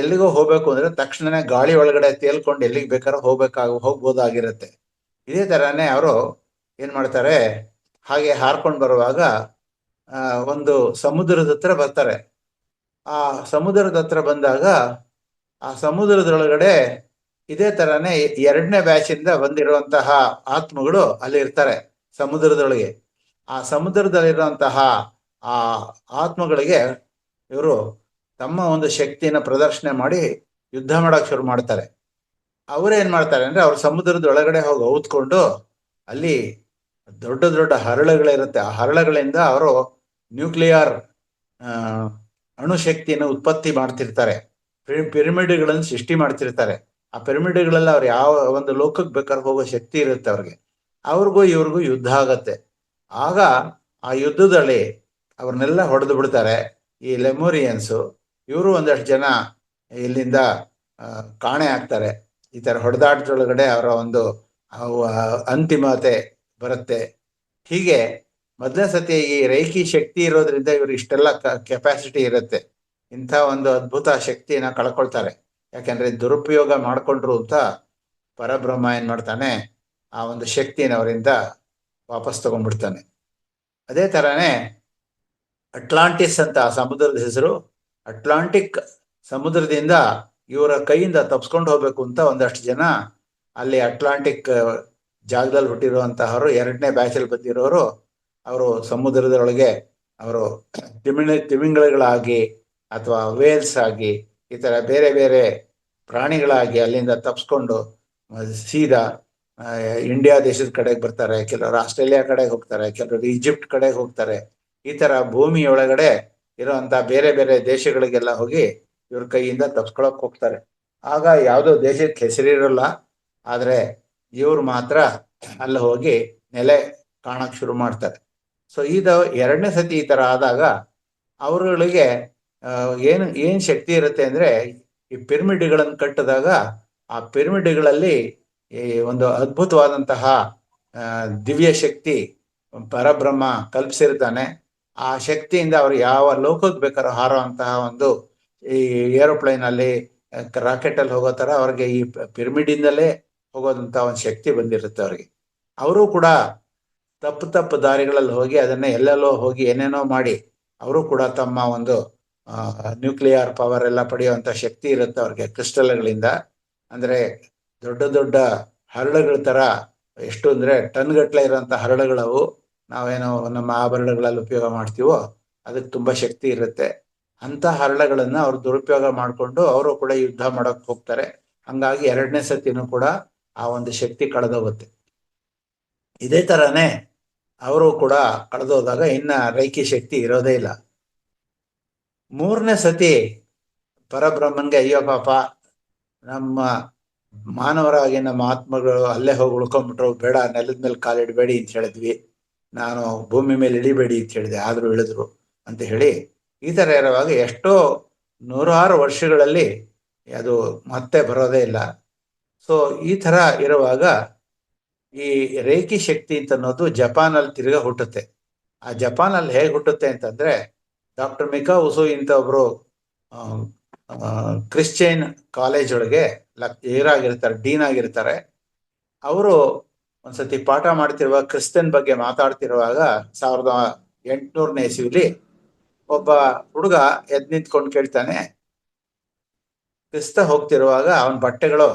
ಎಲ್ಲಿಗೋ ಹೋಗ್ಬೇಕು ಅಂದ್ರೆ ತಕ್ಷಣನೇ ಗಾಳಿ ಒಳಗಡೆ ತೇಲ್ಕೊಂಡು ಎಲ್ಲಿಗೆ ಬೇಕಾದ್ರೂ ಹೋಗ್ಬೋದಾಗಿರುತ್ತೆ. ಇದೇ ತರಾನೇ ಅವರು ಏನ್ ಮಾಡ್ತಾರೆ, ಹಾಗೆ ಹಾರ್ಕೊಂಡು ಬರುವಾಗ ಒಂದು ಸಮುದ್ರದ ಹತ್ರ ಬರ್ತಾರೆ. ಆ ಸಮುದ್ರದ ಹತ್ರ ಬಂದಾಗ ಆ ಸಮುದ್ರದೊಳಗಡೆ ಇದೇ ತರಾನೇ 2ನೇ ಬ್ಯಾಚಿಂದ ಬಂದಿರುವಂತಹ ಆತ್ಮಗಳು ಅಲ್ಲಿ ಇರ್ತಾರೆ ಸಮುದ್ರದೊಳಗೆ. ಆ ಸಮುದ್ರದಲ್ಲಿರುವಂತಹ ಆ ಆತ್ಮಗಳಿಗೆ ಇವರು ತಮ್ಮ ಒಂದು ಶಕ್ತಿನ ಪ್ರದರ್ಶನ ಮಾಡಿ ಯುದ್ಧ ಮಾಡಕ್ ಶುರು ಮಾಡ್ತಾರೆ. ಅವ್ರೇನ್ ಮಾಡ್ತಾರೆ ಅಂದ್ರೆ, ಅವ್ರು ಸಮುದ್ರದ ಒಳಗಡೆ ಹೋಗಿ ಔತ್ಕೊಂಡು ಅಲ್ಲಿ ದೊಡ್ಡ ದೊಡ್ಡ ಹರಳುಗಳಿರುತ್ತೆ. ಆ ಹರಳುಗಳಿಂದ ಅವರು ನ್ಯೂಕ್ಲಿಯರ್ ಅಣುಶಕ್ತಿಯನ್ನು ಉತ್ಪತ್ತಿ ಮಾಡ್ತಿರ್ತಾರೆ. ಪಿರಮಿಡ್ಗಳನ್ನು ಸೃಷ್ಟಿ ಮಾಡ್ತಿರ್ತಾರೆ. ಆ ಪಿರಮಿಡ್ಗಳೆಲ್ಲ ಅವ್ರು ಯಾವ ಒಂದು ಲೋಕಕ್ಕೆ ಬೇಕಾದ್ರೆ ಹೋಗೋ ಶಕ್ತಿ ಇರುತ್ತೆ ಅವ್ರಿಗೆ. ಅವ್ರಿಗೂ ಇವ್ರಿಗೂ ಯುದ್ಧ ಆಗತ್ತೆ. ಆಗ ಆ ಯುದ್ಧದಲ್ಲಿ ಅವ್ರನ್ನೆಲ್ಲ ಹೊಡೆದು ಬಿಡ್ತಾರೆ ಈ ಲೆಮೋರಿಯನ್ಸು. ಇವರು ಒಂದಷ್ಟು ಜನ ಇಲ್ಲಿಂದ ಕಾಣೆ ಆಗ್ತಾರೆ. ಈ ತರ ಹೊಡೆದಾಟದೊಳಗಡೆ ಅವರ ಒಂದು ಅಂತಿಮತೆ ಬರುತ್ತೆ. ಹೀಗೆ ಮೊದಲನೇ ಸತಿ ಈ ರೇಖಿ ಶಕ್ತಿ ಇರೋದ್ರಿಂದ ಇವರು ಇಷ್ಟೆಲ್ಲ ಕೆಪಾಸಿಟಿ ಇರುತ್ತೆ. ಇಂಥ ಒಂದು ಅದ್ಭುತ ಶಕ್ತಿನ ಕಳ್ಕೊಳ್ತಾರೆ. ಯಾಕಂದ್ರೆ ದುರುಪಯೋಗ ಮಾಡ್ಕೊಂಡ್ರು ಅಂತ ಪರಬ್ರಹ್ಮ ಏನ್ ಮಾಡ್ತಾನೆ, ಆ ಒಂದು ಶಕ್ತಿನ ಅವರಿಂದ ವಾಪಸ್ ತಗೊಂಡ್ಬಿಡ್ತಾನೆ. ಅದೇ ತರಾನೇ ಅಟ್ಲಾಂಟಿಸ್ ಅಂತ ಆ ಸಮುದ್ರದ ಹೆಸರು. ಅಟ್ಲಾಂಟಿಕ್ ಸಮುದ್ರದಿಂದ ಇವರ ಕೈಯಿಂದ ತಪ್ಸ್ಕೊಂಡು ಹೋಗ್ಬೇಕು ಅಂತ ಒಂದಷ್ಟು ಜನ ಅಲ್ಲಿ ಅಟ್ಲಾಂಟಿಕ್ ಜಾಗದಲ್ಲಿ ಹುಟ್ಟಿರುವಂತಹವರು, 2ನೇ ಬ್ಯಾಚಲ್ಲಿ ಬಂದಿರೋರು, ಅವರು ಸಮುದ್ರದೊಳಗೆ ಅವರು ತಿಮಿಂಗಲಗಳಾಗಿ ಅಥವಾ ವೇಲ್ಸ್ ಆಗಿ ಈ ತರ ಬೇರೆ ಬೇರೆ ಪ್ರಾಣಿಗಳಾಗಿ ಅಲ್ಲಿಂದ ತಪ್ಸ್ಕೊಂಡು ಸೀದಾ ಇಂಡಿಯಾ ದೇಶದ ಕಡೆಗೆ ಬರ್ತಾರೆ. ಕೆಲವರು ಆಸ್ಟ್ರೇಲಿಯಾ ಕಡೆಗೆ ಹೋಗ್ತಾರೆ, ಕೆಲವರು ಈಜಿಪ್ಟ್ ಕಡೆಗೆ ಹೋಗ್ತಾರೆ. ಈ ತರ ಭೂಮಿಯೊಳಗಡೆ ಇರುವಂತ ಬೇರೆ ಬೇರೆ ದೇಶಗಳಿಗೆಲ್ಲ ಹೋಗಿ ಇವ್ರ ಕೈಯಿಂದ ತಪ್ಸ್ಕೊಳಕ್ ಹೋಗ್ತಾರೆ. ಆಗ ಯಾವುದೋ ದೇಶಕ್ಕೆ ಹೆಸರಿರಲ್ಲ, ಆದ್ರೆ ಇವ್ರು ಮಾತ್ರ ಅಲ್ಲಿ ಹೋಗಿ ನೆಲೆ ಕಾಣಕ್ ಶುರು ಮಾಡ್ತಾರೆ. ಸೊ ಇದು 2ನೇ ಸತಿ ಈ ತರ ಆದಾಗ ಅವರುಗಳಿಗೆ ಏನ್ ಶಕ್ತಿ ಇರುತ್ತೆ ಅಂದ್ರೆ, ಈ ಪಿರಮಿಡ್ಗಳನ್ನು ಕಟ್ಟಿದಾಗ ಆ ಪಿರಮಿಡ್ಗಳಲ್ಲಿ ಈ ಒಂದು ಅದ್ಭುತವಾದಂತಹ ದಿವ್ಯ ಶಕ್ತಿ ಪರಬ್ರಹ್ಮ ಕಲ್ಪಿಸಿರ್ತಾನೆ. ಆ ಶಕ್ತಿಯಿಂದ ಅವರು ಯಾವ ಲೋಕಕ್ಕೆ ಬೇಕಾದ್ರೂ ಹಾರುವಂತಹ ಒಂದು ಈ ಏರೋಪ್ಲೇನ್ ಅಲ್ಲಿ ರಾಕೆಟ್ ಅಲ್ಲಿ ಹೋಗೋ ತರ ಅವ್ರಿಗೆ ಈ ಪಿರಮಿಡ್ ಇಂದಲೇ ಹೋಗೋದಂತ ಒಂದು ಶಕ್ತಿ ಬಂದಿರುತ್ತೆ ಅವ್ರಿಗೆ. ಅವರು ಕೂಡ ತಪ್ಪು ತಪ್ಪು ದಾರಿಗಳಲ್ಲಿ ಹೋಗಿ ಅದನ್ನ ಎಲ್ಲೆಲ್ಲೋ ಹೋಗಿ ಏನೇನೋ ಮಾಡಿ ಅವರು ಕೂಡ ತಮ್ಮ ಒಂದು ನ್ಯೂಕ್ಲಿಯರ್ ಪವರ್ ಎಲ್ಲ ಪಡೆಯುವಂತ ಶಕ್ತಿ ಇರುತ್ತೆ ಅವ್ರಿಗೆ ಕ್ರಿಸ್ಟಲ್ಗಳಿಂದ. ಅಂದ್ರೆ ದೊಡ್ಡ ದೊಡ್ಡ ಹರಳುಗಳ ತರ, ಎಷ್ಟು ಅಂದ್ರೆ ಟನ್ ಗಟ್ಲೆ ಇರುವಂತ ಹರಳುಗಳವು. ನಾವೇನೋ ನಮ್ಮ ಆಭರಣಗಳಲ್ಲಿ ಉಪಯೋಗ ಮಾಡ್ತೀವೋ ಅದಕ್ಕೆ ತುಂಬಾ ಶಕ್ತಿ ಇರುತ್ತೆ. ಅಂತ ಹರಳುಗಳನ್ನ ಅವ್ರು ದುರುಪಯೋಗ ಮಾಡಿಕೊಂಡು ಅವರು ಕೂಡ ಯುದ್ಧ ಮಾಡಕ್ ಹೋಗ್ತಾರೆ. ಹಂಗಾಗಿ 2ನೇ ಸತಿನೂ ಕೂಡ ಆ ಒಂದು ಶಕ್ತಿ ಕಳೆದೋಗುತ್ತೆ. ಇದೇ ತರನೇ ಅವರು ಕೂಡ ಕಳೆದೋದಾಗ ಇನ್ನ ರೈಕಿ ಶಕ್ತಿ ಇರೋದೇ ಇಲ್ಲ. 3ನೇ ಸತಿ ಪರಬ್ರಹ್ಮನ್ಗೆ ಅಯ್ಯೋ ಪಾಪ, ನಮ್ಮ ಮಾನವರಾಗಿ ನಮ್ಮ ಆತ್ಮಗಳು ಅಲ್ಲೇ ಹೋಗಿ ಉಳ್ಕೊಂಡ್ಬಿಟ್ರು, ಬೇಡ ನೆಲದ ಮೇಲೆ ಕಾಲಿಡಬೇಡಿ ಅಂತ ಹೇಳಿದ್ವಿ, ನಾನು ಭೂಮಿ ಮೇಲೆ ಇಳಿಬೇಡಿ ಅಂತ ಹೇಳಿದೆ, ಆದ್ರೂ ಇಳಿದ್ರು ಅಂತ ಹೇಳಿ ಈ ತರ ಇರುವಾಗ ಎಷ್ಟೋ 100 ವರ್ಷಗಳಲ್ಲಿ ಅದು ಮತ್ತೆ ಬರೋದೇ ಇಲ್ಲ. ಸೊ ಈ ತರ ಇರುವಾಗ ಈ ರೇಖಿ ಶಕ್ತಿ ಅಂತ ಅನ್ನೋದು ಜಪಾನ್ ಅಲ್ಲಿ ತಿರ್ಗಾ ಹುಟ್ಟುತ್ತೆ. ಆ ಜಪಾನ್ ಅಲ್ಲಿ ಹೇಗೆ ಹುಟ್ಟುತ್ತೆ ಅಂತಂದ್ರೆ, ಡಾಕ್ಟರ್ ಮಿಕಾ ಉಸು ಇಂತ ಒಬ್ರು ಕ್ರಿಶ್ಚಿಯನ್ ಕಾಲೇಜ್ ಒಳಗೆ ಆಗಿರ್ತಾರೆ, ಡೀನ್ ಆಗಿರ್ತಾರೆ. ಅವರು ಒಂದ್ಸತಿ ಪಾಠ ಮಾಡ್ತಿರುವಾಗ ಕ್ರಿಸ್ತನ್ ಬಗ್ಗೆ ಮಾತಾಡ್ತಿರುವಾಗ 1800ನೇ ಇಸವಿಲಿ ಒಬ್ಬ ಹುಡುಗ ಎದ್ ನಿಂತ್ಕೊಂಡು ಕೇಳ್ತಾನೆ, ಕ್ರಿಸ್ತ ಹೋಗ್ತಿರುವಾಗ ಅವನ ಬಟ್ಟೆಗಳು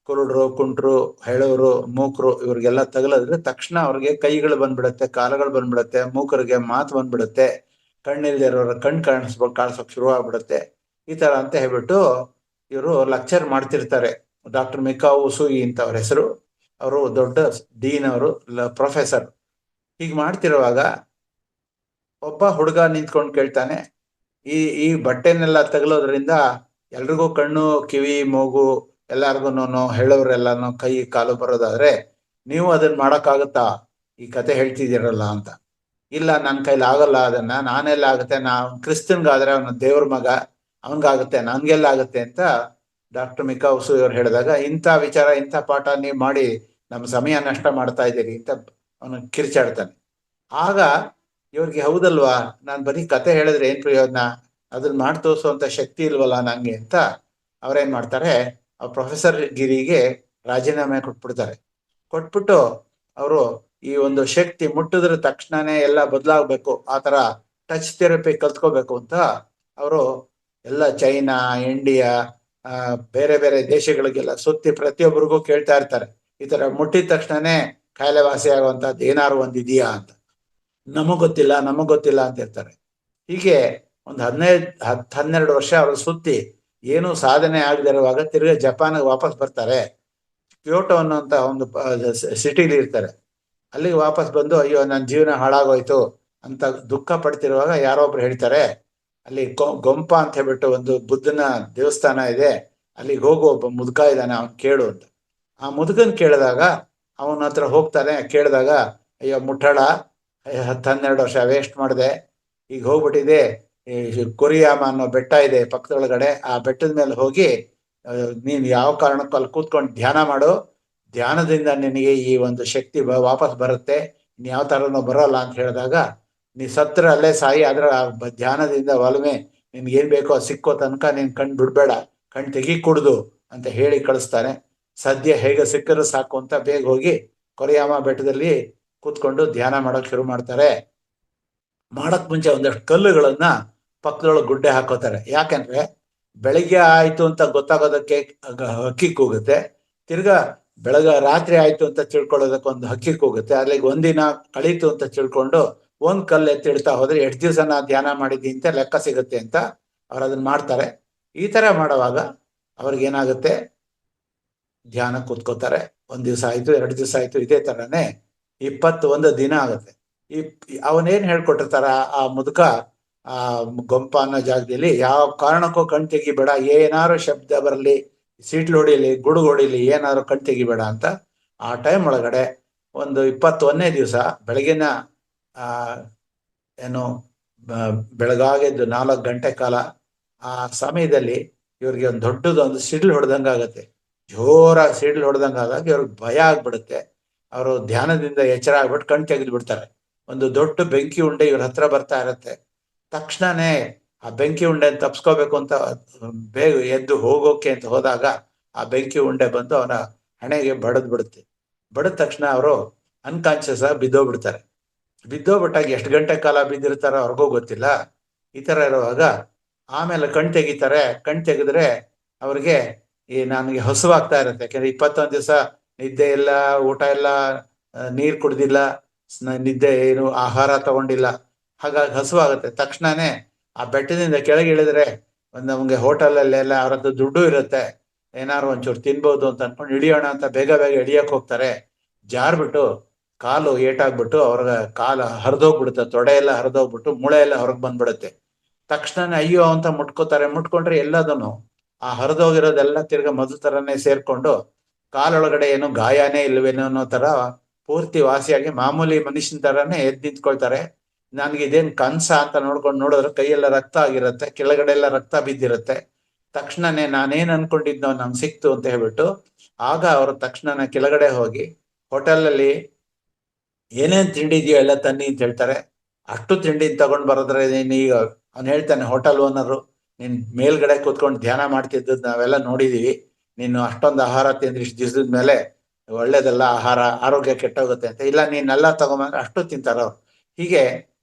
ಕುರುಡ್ರು, ಕುಂಟ್ರು, ಹೆಳವರು, ಮೂಕರು ಇವ್ರಿಗೆಲ್ಲ ತಗಲಿದ್ರೆ ತಕ್ಷಣ ಅವ್ರಿಗೆ ಕೈಗಳು ಬಂದ್ಬಿಡುತ್ತೆ, ಕಾಲುಗಳು ಬಂದ್ಬಿಡುತ್ತೆ, ಮೂಕರಿಗೆ ಮಾತು ಬಂದ್ಬಿಡುತ್ತೆ, ಕಣ್ಣಿಲ್ದಿರೋರ ಕಾಣಿಸೋಕ್ ಶುರು ಆಗ್ಬಿಡುತ್ತೆ, ಈ ತರ ಅಂತ ಹೇಳ್ಬಿಟ್ಟು ಇವರು ಲೆಕ್ಚರ್ ಮಾಡ್ತಿರ್ತಾರೆ. ಡಾಕ್ಟರ್ ಮಿಕಾವು ಉಸುಯಿ ಅಂತ ಅವ್ರ ಹೆಸರು. ಅವರು ದೊಡ್ಡ ಡೀನ್, ಅವರು ಪ್ರೊಫೆಸರ್. ಹೀಗೆ ಮಾಡ್ತಿರುವಾಗ ಒಬ್ಬ ಹುಡುಗ ನಿಂತ್ಕೊಂಡು ಕೇಳ್ತಾನೆ, ಈ ಬಟ್ಟೆನೆಲ್ಲ ತಗಲೋದ್ರಿಂದ ಎಲ್ರಿಗೂ ಕಣ್ಣು, ಕಿವಿ, ಮೂಗು ಎಲ್ಲಾರ್ಗು ಹೇಳೋರೆಲ್ಲಾನು ಕೈ ಕಾಲು ಬರೋದಾದ್ರೆ ನೀವು ಅದನ್ನ ಮಾಡಕ್ಕಾಗತ್ತಾ, ಈ ಕತೆ ಹೇಳ್ತಿದ್ದೀರಲ್ಲ ಅಂತ. ಇಲ್ಲ, ನನ್ನ ಕೈಲಿ ಆಗಲ್ಲ, ಅದನ್ನ ನಾನೆಲ್ಲ ಆಗುತ್ತೆ, ಕ್ರಿಸ್ತನ್ಗಾದ್ರೆ ಅವನ ದೇವ್ರ ಮಗ, ಅವನ್ಗಾಗುತ್ತೆ, ನನ್ಗೆಲ್ಲ ಆಗುತ್ತೆ ಅಂತ ಡಾಕ್ಟರ್ ಮಿಕಾ ಉಸು ಇವ್ರು ಹೇಳಿದಾಗ, ಇಂಥ ವಿಚಾರ ಇಂಥ ಪಾಠ ನೀವು ಮಾಡಿ ನಮ್ಮ ಸಮಯ ನಷ್ಟ ಮಾಡ್ತಾ ಇದ್ದೀರಿ ಅಂತ ಅವನು ಕಿರ್ಚಾಡ್ತಾನೆ. ಆಗ ಇವ್ರಿಗೆ ಹೌದಲ್ವಾ, ನಾನು ಬರೀ ಕತೆ ಹೇಳಿದ್ರೆ ಏನ್ ಪ್ರಯೋಜನ, ಅದನ್ನ ಮಾಡಿ ತೋರಿಸುವಂತ ಶಕ್ತಿ ಇಲ್ವಲ್ಲ ನಂಗೆ ಅಂತ ಅವ್ರೇನ್ ಮಾಡ್ತಾರೆ, ಆ ಪ್ರೊಫೆಸರ್ ಗಿರಿಗೆ ರಾಜೀನಾಮೆ ಕೊಟ್ಬಿಡ್ತಾರೆ. ಕೊಟ್ಬಿಟ್ಟು ಅವರು ಈ ಒಂದು ಶಕ್ತಿ ಮುಟ್ಟಿದ್ರೆ ತಕ್ಷಣನೇ ಎಲ್ಲ ಬದಲಾಗ್ಬೇಕು, ಆತರ ಟಚ್ ಥೆರಪಿ ಕಲ್ತ್ಕೋಬೇಕು ಅಂತ ಅವರು ಎಲ್ಲ ಚೈನಾ, ಇಂಡಿಯಾ, ಬೇರೆ ಬೇರೆ ದೇಶಗಳಿಗೆಲ್ಲ ಸುತ್ತಿ ಪ್ರತಿಯೊಬ್ಬರಿಗೂ ಕೇಳ್ತಾ ಇರ್ತಾರೆ, ಈ ತರ ಮುಟ್ಟಿದ ತಕ್ಷಣನೇ ಕಾಯಿಲೆ ವಾಸಿ ಆಗುವಂತದ್ದು ಏನಾರು ಒಂದಿದೆಯಾ ಅಂತ. ನಮಗ್ ಗೊತ್ತಿಲ್ಲ ಅಂತ ಇರ್ತಾರೆ. ಹೀಗೆ ಒಂದು 12 ವರ್ಷ ಅವರು ಸುತ್ತಿ ಏನು ಸಾಧನೆ ಆಗದಿರುವಾಗ ತಿರ್ಗಿ ಜಪಾನ್ಗೆ ವಾಪಸ್ ಬರ್ತಾರೆ. ಕ್ಯೋಟೋ ಅನ್ನೋಂತ ಒಂದು ಸಿಟಿಲಿ ಇರ್ತಾರೆ. ಅಲ್ಲಿಗೆ ವಾಪಸ್ ಬಂದು ಅಯ್ಯೋ ನನ್ನ ಜೀವನ ಹಾಳಾಗೋಯ್ತು ಅಂತ ದುಃಖ ಪಡ್ತಿರುವಾಗ ಯಾರೋ ಒಬ್ರು ಹೇಳ್ತಾರೆ, ಅಲ್ಲಿ ಗೊಂಪ ಅಂತ ಹೇಳ್ಬಿಟ್ಟು ಒಂದು ಬುದ್ಧನ ದೇವಸ್ಥಾನ ಇದೆ, ಅಲ್ಲಿಗೆ ಹೋಗು, ಒಬ್ಬ ಮುದುಕ ಇದ್ದಾನೆ, ಅವ್ನು ಕೇಳು ಅಂತ. ಆ ಮುದುಕನ್ ಕೇಳಿದಾಗ ಅವನ ಹತ್ರ ಹೋಗ್ತಾನೆ. ಕೇಳಿದಾಗ ಅಯ್ಯೋ ಮುಠಳ, 12 ವರ್ಷ ವೇಸ್ಟ್ ಮಾಡಿದೆ, ಈಗ ಹೋಗ್ಬಿಟ್ಟಿದೆ, ಕೊರಿಯಾಮ ಅನ್ನೋ ಬೆಟ್ಟ ಇದೆ ಪಕ್ಕದೊಳಗಡೆ, ಆ ಬೆಟ್ಟದ ಮೇಲೆ ಹೋಗಿ ನೀನ್ ಯಾವ ಕಾರಣಕ್ಕೂ ಅಲ್ಲಿ ಕೂತ್ಕೊಂಡು ಧ್ಯಾನ ಮಾಡು, ಧ್ಯಾನದಿಂದ ನಿನಗೆ ಈ ಒಂದು ಶಕ್ತಿ ವಾಪಸ್ ಬರುತ್ತೆ, ನೀನ್ ಯಾವ ತರನೂ ಬರೋಲ್ಲ ಅಂತ ಹೇಳಿದಾಗ, ನೀ ಸತ್ರ ಅಲ್ಲೇ ಸಾಯಿ, ಆದ್ರೆ ಧ್ಯಾನದಿಂದ ಒಲಮೆ ನಿನ್ಗೆ ಏನ್ ಬೇಕೋ ಸಿಕ್ಕೋ ತನಕ ನೀನ್ ಕಣ್ ಬಿಡ್ಬೇಡ, ಕಣ್ ತೆಗಿ ಕುಡ್ದು ಅಂತ ಹೇಳಿ ಕಳಿಸ್ತಾನೆ. ಸದ್ಯ ಹೇಗೆ ಸಿಕ್ಕರೂ ಸಾಕು ಅಂತ ಬೇಗ ಹೋಗಿ ಕೊರಿಯಾಮ ಬೆಟ್ಟದಲ್ಲಿ ಕೂತ್ಕೊಂಡು ಧ್ಯಾನ ಮಾಡಕ್ ಶುರು ಮಾಡ್ತಾರೆ. ಮಾಡಕ್ ಮುಂಚೆ ಒಂದಷ್ಟು ಕಲ್ಲುಗಳನ್ನ ಪಕ್ಕದೊಳಗೆ ಗುಡ್ಡೆ ಹಾಕೋತಾರೆ. ಯಾಕೆಂದ್ರೆ ಬೆಳಿಗ್ಗೆ ಆಯ್ತು ಅಂತ ಗೊತ್ತಾಗೋದಕ್ಕೆ ಹಕ್ಕಿ ಕೂಗುತ್ತೆ, ತಿರ್ಗಾ ರಾತ್ರಿ ಆಯ್ತು ಅಂತ ತಿಳ್ಕೊಳ್ಳೋದಕ್ಕೆ ಒಂದು ಹಕ್ಕಿ ಕೂಗುತ್ತೆ, ಅಲ್ಲಿಗೆ ಒಂದಿನ ಕಳೀತು ಅಂತ ತಿಳ್ಕೊಂಡು ಒಂದ್ ಕಲ್ಲು ಎತ್ತಿಡ್ತಾ ಹೋದ್ರೆ 8 ದಿವಸ ನಾ ಧ್ಯಾನ ಮಾಡಿದ್ದಿ ಅಂತ ಲೆಕ್ಕ ಸಿಗುತ್ತೆ ಅಂತ ಅವ್ರು ಅದನ್ನ ಮಾಡ್ತಾರೆ. ಈ ತರ ಮಾಡುವಾಗ ಅವ್ರಿಗೇನಾಗುತ್ತೆ, ಧ್ಯಾನ ಕೂತ್ಕೋತಾರೆ. 1 ದಿವಸ ಆಯ್ತು, 2 ದಿವಸ ಆಯ್ತು, ಇದೇ ತರನೇ 21 ದಿನ ಆಗುತ್ತೆ. ಅವನೇನ್ ಹೇಳ್ಕೊಟ್ಟಿರ್ತಾರ ಆ ಮುದುಕ, ಆ ಗೊಂಪ ಅನ್ನೋ ಜಾಗದಲ್ಲಿ, ಯಾವ ಕಾರಣಕ್ಕೂ ಕಣ್ ತೆಗಿಬೇಡ, ಏನಾರು ಶಬ್ದ ಬರಲಿ, ಸೀಟ್ಲು ಹೊಡಿಲಿ, ಗುಡುಗು ಹೊಡಿಲಿ, ಏನಾದ್ರು ಕಣ್ ತೆಗಿಬೇಡ ಅಂತ. ಆ ಟೈಮ್ ಒಳಗಡೆ ಒಂದು 21ನೇ ದಿವಸ ಬೆಳಗಿನ ಏನು ಬೆಳಗಾಗೆದ್ದು 4 ಗಂಟೆ ಕಾಲ ಆ ಸಮಯದಲ್ಲಿ ಇವ್ರಿಗೆ ಒಂದು ದೊಡ್ಡದೊಂದು ಸಿಡ್ಲು ಹೊಡೆದಂಗಾಗತ್ತೆ. ಜೋರಾಗಿ ಸಿಡ್ಲು ಹೊಡೆದಂಗಾದಾಗ ಇವ್ರಿಗೆ ಭಯ ಆಗ್ಬಿಡುತ್ತೆ. ಅವರು ಧ್ಯಾನದಿಂದ ಎಚ್ಚರ ಆಗ್ಬಿಟ್ಟು ಕಣ್ ತೆಗೆದು ಬಿಡ್ತಾರೆ. ಒಂದು ದೊಡ್ಡ ಬೆಂಕಿ ಉಂಡೆ ಇವ್ರ ಹತ್ರ ಬರ್ತಾ ಇರತ್ತೆ. ತಕ್ಷಣನೇ ಆ ಬೆಂಕಿ ಉಂಡೆ ತಪ್ಸ್ಕೋಬೇಕು ಅಂತ ಬೇಗ ಎದ್ದು ಹೋಗೋಕೆ ಅಂತ ಹೋದಾಗ ಆ ಬೆಂಕಿ ಉಂಡೆ ಬಂದು ಅವನ ಹಣೆಗೆ ಬಡದ್ ಬಿಡುತ್ತೆ. ಬಡದ ತಕ್ಷಣ ಅವರು ಅನ್ಕಾನ್ಶಿಯಸ್ ಆಗಿ ಬಿದ್ದೋಗ್ಬಿಡ್ತಾರೆ. ಬಿದ್ದೋಗ್ಬಿಟ್ಟಾಗ ಎಷ್ಟು ಗಂಟೆ ಕಾಲ ಬಿದ್ದಿರ್ತಾರೋ ಅವ್ರಿಗೂ ಗೊತ್ತಿಲ್ಲ. ಈ ತರ ಇರುವಾಗ ಆಮೇಲೆ ತೆಗಿತಾರೆ. ತೆಗೆದ್ರೆ ಅವ್ರಿಗೆ ನನಗೆ ಹಸುವಾಗ್ತಾ ಇರುತ್ತೆ. ಯಾಕಂದ್ರೆ 21 ದಿವಸ ನಿದ್ದೆ ಇಲ್ಲ, ಊಟ ಇಲ್ಲ, ನೀರ್ ಕುಡ್ದಿಲ್ಲ, ನಿದ್ದೆ ಏನು ಆಹಾರ ತಗೊಂಡಿಲ್ಲ. ಹಾಗಾಗಿ ಹಸುವಾಗುತ್ತೆ. ತಕ್ಷಣನೇ ಆ ಬೆಟ್ಟದಿಂದ ಕೆಳಗೆ ಇಳಿದ್ರೆ ನಮ್ಗೆ ಹೋಟೆಲಲ್ಲೆಲ್ಲ ಅವ್ರದ್ದು ದುಡ್ಡು ಇರುತ್ತೆ, ಏನಾರು ಒಂಚೂರು ತಿನ್ಬೋದು ಅಂತ ಅನ್ಕೊಂಡು ಇಳಿಯೋಣ ಅಂತ ಬೇಗ ಬೇಗ ಇಳಿಯಕ್ ಹೋಗ್ತಾರೆ. ಜಾರ್ಬಿಟ್ಟು ಕಾಲು ಏಟಾಗ್ಬಿಟ್ಟು ಅವ್ರ ಕಾಲು ಹರಿದೋಗ್ಬಿಡುತ್ತೆ. ತೊಡೆ ಎಲ್ಲ ಹರಿದೋಗ್ಬಿಟ್ಟು ಮೂಳೆ ಎಲ್ಲ ಹೊರಗೆ ಬಂದ್ಬಿಡುತ್ತೆ. ತಕ್ಷಣ ಅಯ್ಯೋ ಅಂತ ಮುಟ್ಕೋತಾರೆ. ಮುಟ್ಕೊಂಡ್ರೆ ಎಲ್ಲದನ್ನು ಆ ಹರಿದೋಗಿರೋದೆಲ್ಲ ತಿರ್ಗಾ ಮೊದಲು ತರನೇ ಸೇರ್ಕೊಂಡು ಕಾಲೊಳಗಡೆ ಏನು ಗಾಯನೇ ಇಲ್ವೇನೋ ಅನ್ನೋ ತರ ಪೂರ್ತಿ ವಾಸಿಯಾಗಿ ಮಾಮೂಲಿ ಮನುಷ್ಯನ ತರಾನೇ ಎದ್ದು ನಿಂತ್ಕೊಳ್ತಾರೆ. ನನ್ಗೆ ಇದೇನ್ ಕನ್ಸ ಅಂತ ನೋಡಿದ್ರೆ ಕೈಯೆಲ್ಲ ರಕ್ತ ಆಗಿರುತ್ತೆ, ಕೆಳಗಡೆ ಎಲ್ಲ ರಕ್ತ ಬಿದ್ದಿರುತ್ತೆ. ತಕ್ಷಣನೇ ನಾನೇನ್ ಅನ್ಕೊಂಡಿದ್ನೋ ನಂಗೆ ಸಿಕ್ತು ಅಂತ ಹೇಳ್ಬಿಟ್ಟು ಆಗ ಅವರು ತಕ್ಷಣ ಕೆಳಗಡೆ ಹೋಗಿ ಹೋಟೆಲಲ್ಲಿ ಏನೇನ್ ತಿಂಡಿ ಇದೆಯೋ ಎಲ್ಲ ತನ್ನಿ ಅಂತ ಹೇಳ್ತಾರೆ. ಅಷ್ಟು ತಿಂಡಿ ತಗೊಂಡ್ ಬರೋದ್ರೆ ನೀನ್ ಈಗ ಅವ್ನು ಹೇಳ್ತಾನೆ ಹೋಟೆಲ್ ಓನರು, ನೀನ್ ಮೇಲ್ಗಡೆ ಕೂತ್ಕೊಂಡು ಧ್ಯಾನ ಮಾಡ್ತಿದ್ದದ್ ನಾವೆಲ್ಲ ನೋಡಿದೀವಿ, ನೀನು ಅಷ್ಟೊಂದು ಆಹಾರ ತಿಂದ್ರೆ ಇಷ್ಟು ದಿವಸದ ಮೇಲೆ ಒಳ್ಳೇದಲ್ಲ ಆಹಾರ, ಆರೋಗ್ಯ ಕೆಟ್ಟೋಗುತ್ತೆ ಅಂತ. ಇಲ್ಲ ನೀನೆಲ್ಲ ತಗೊಂಬಂದ್ರೆ ಅಷ್ಟು ತಿಂತಾರ ಅವ್ರು. ಹೀಗೆ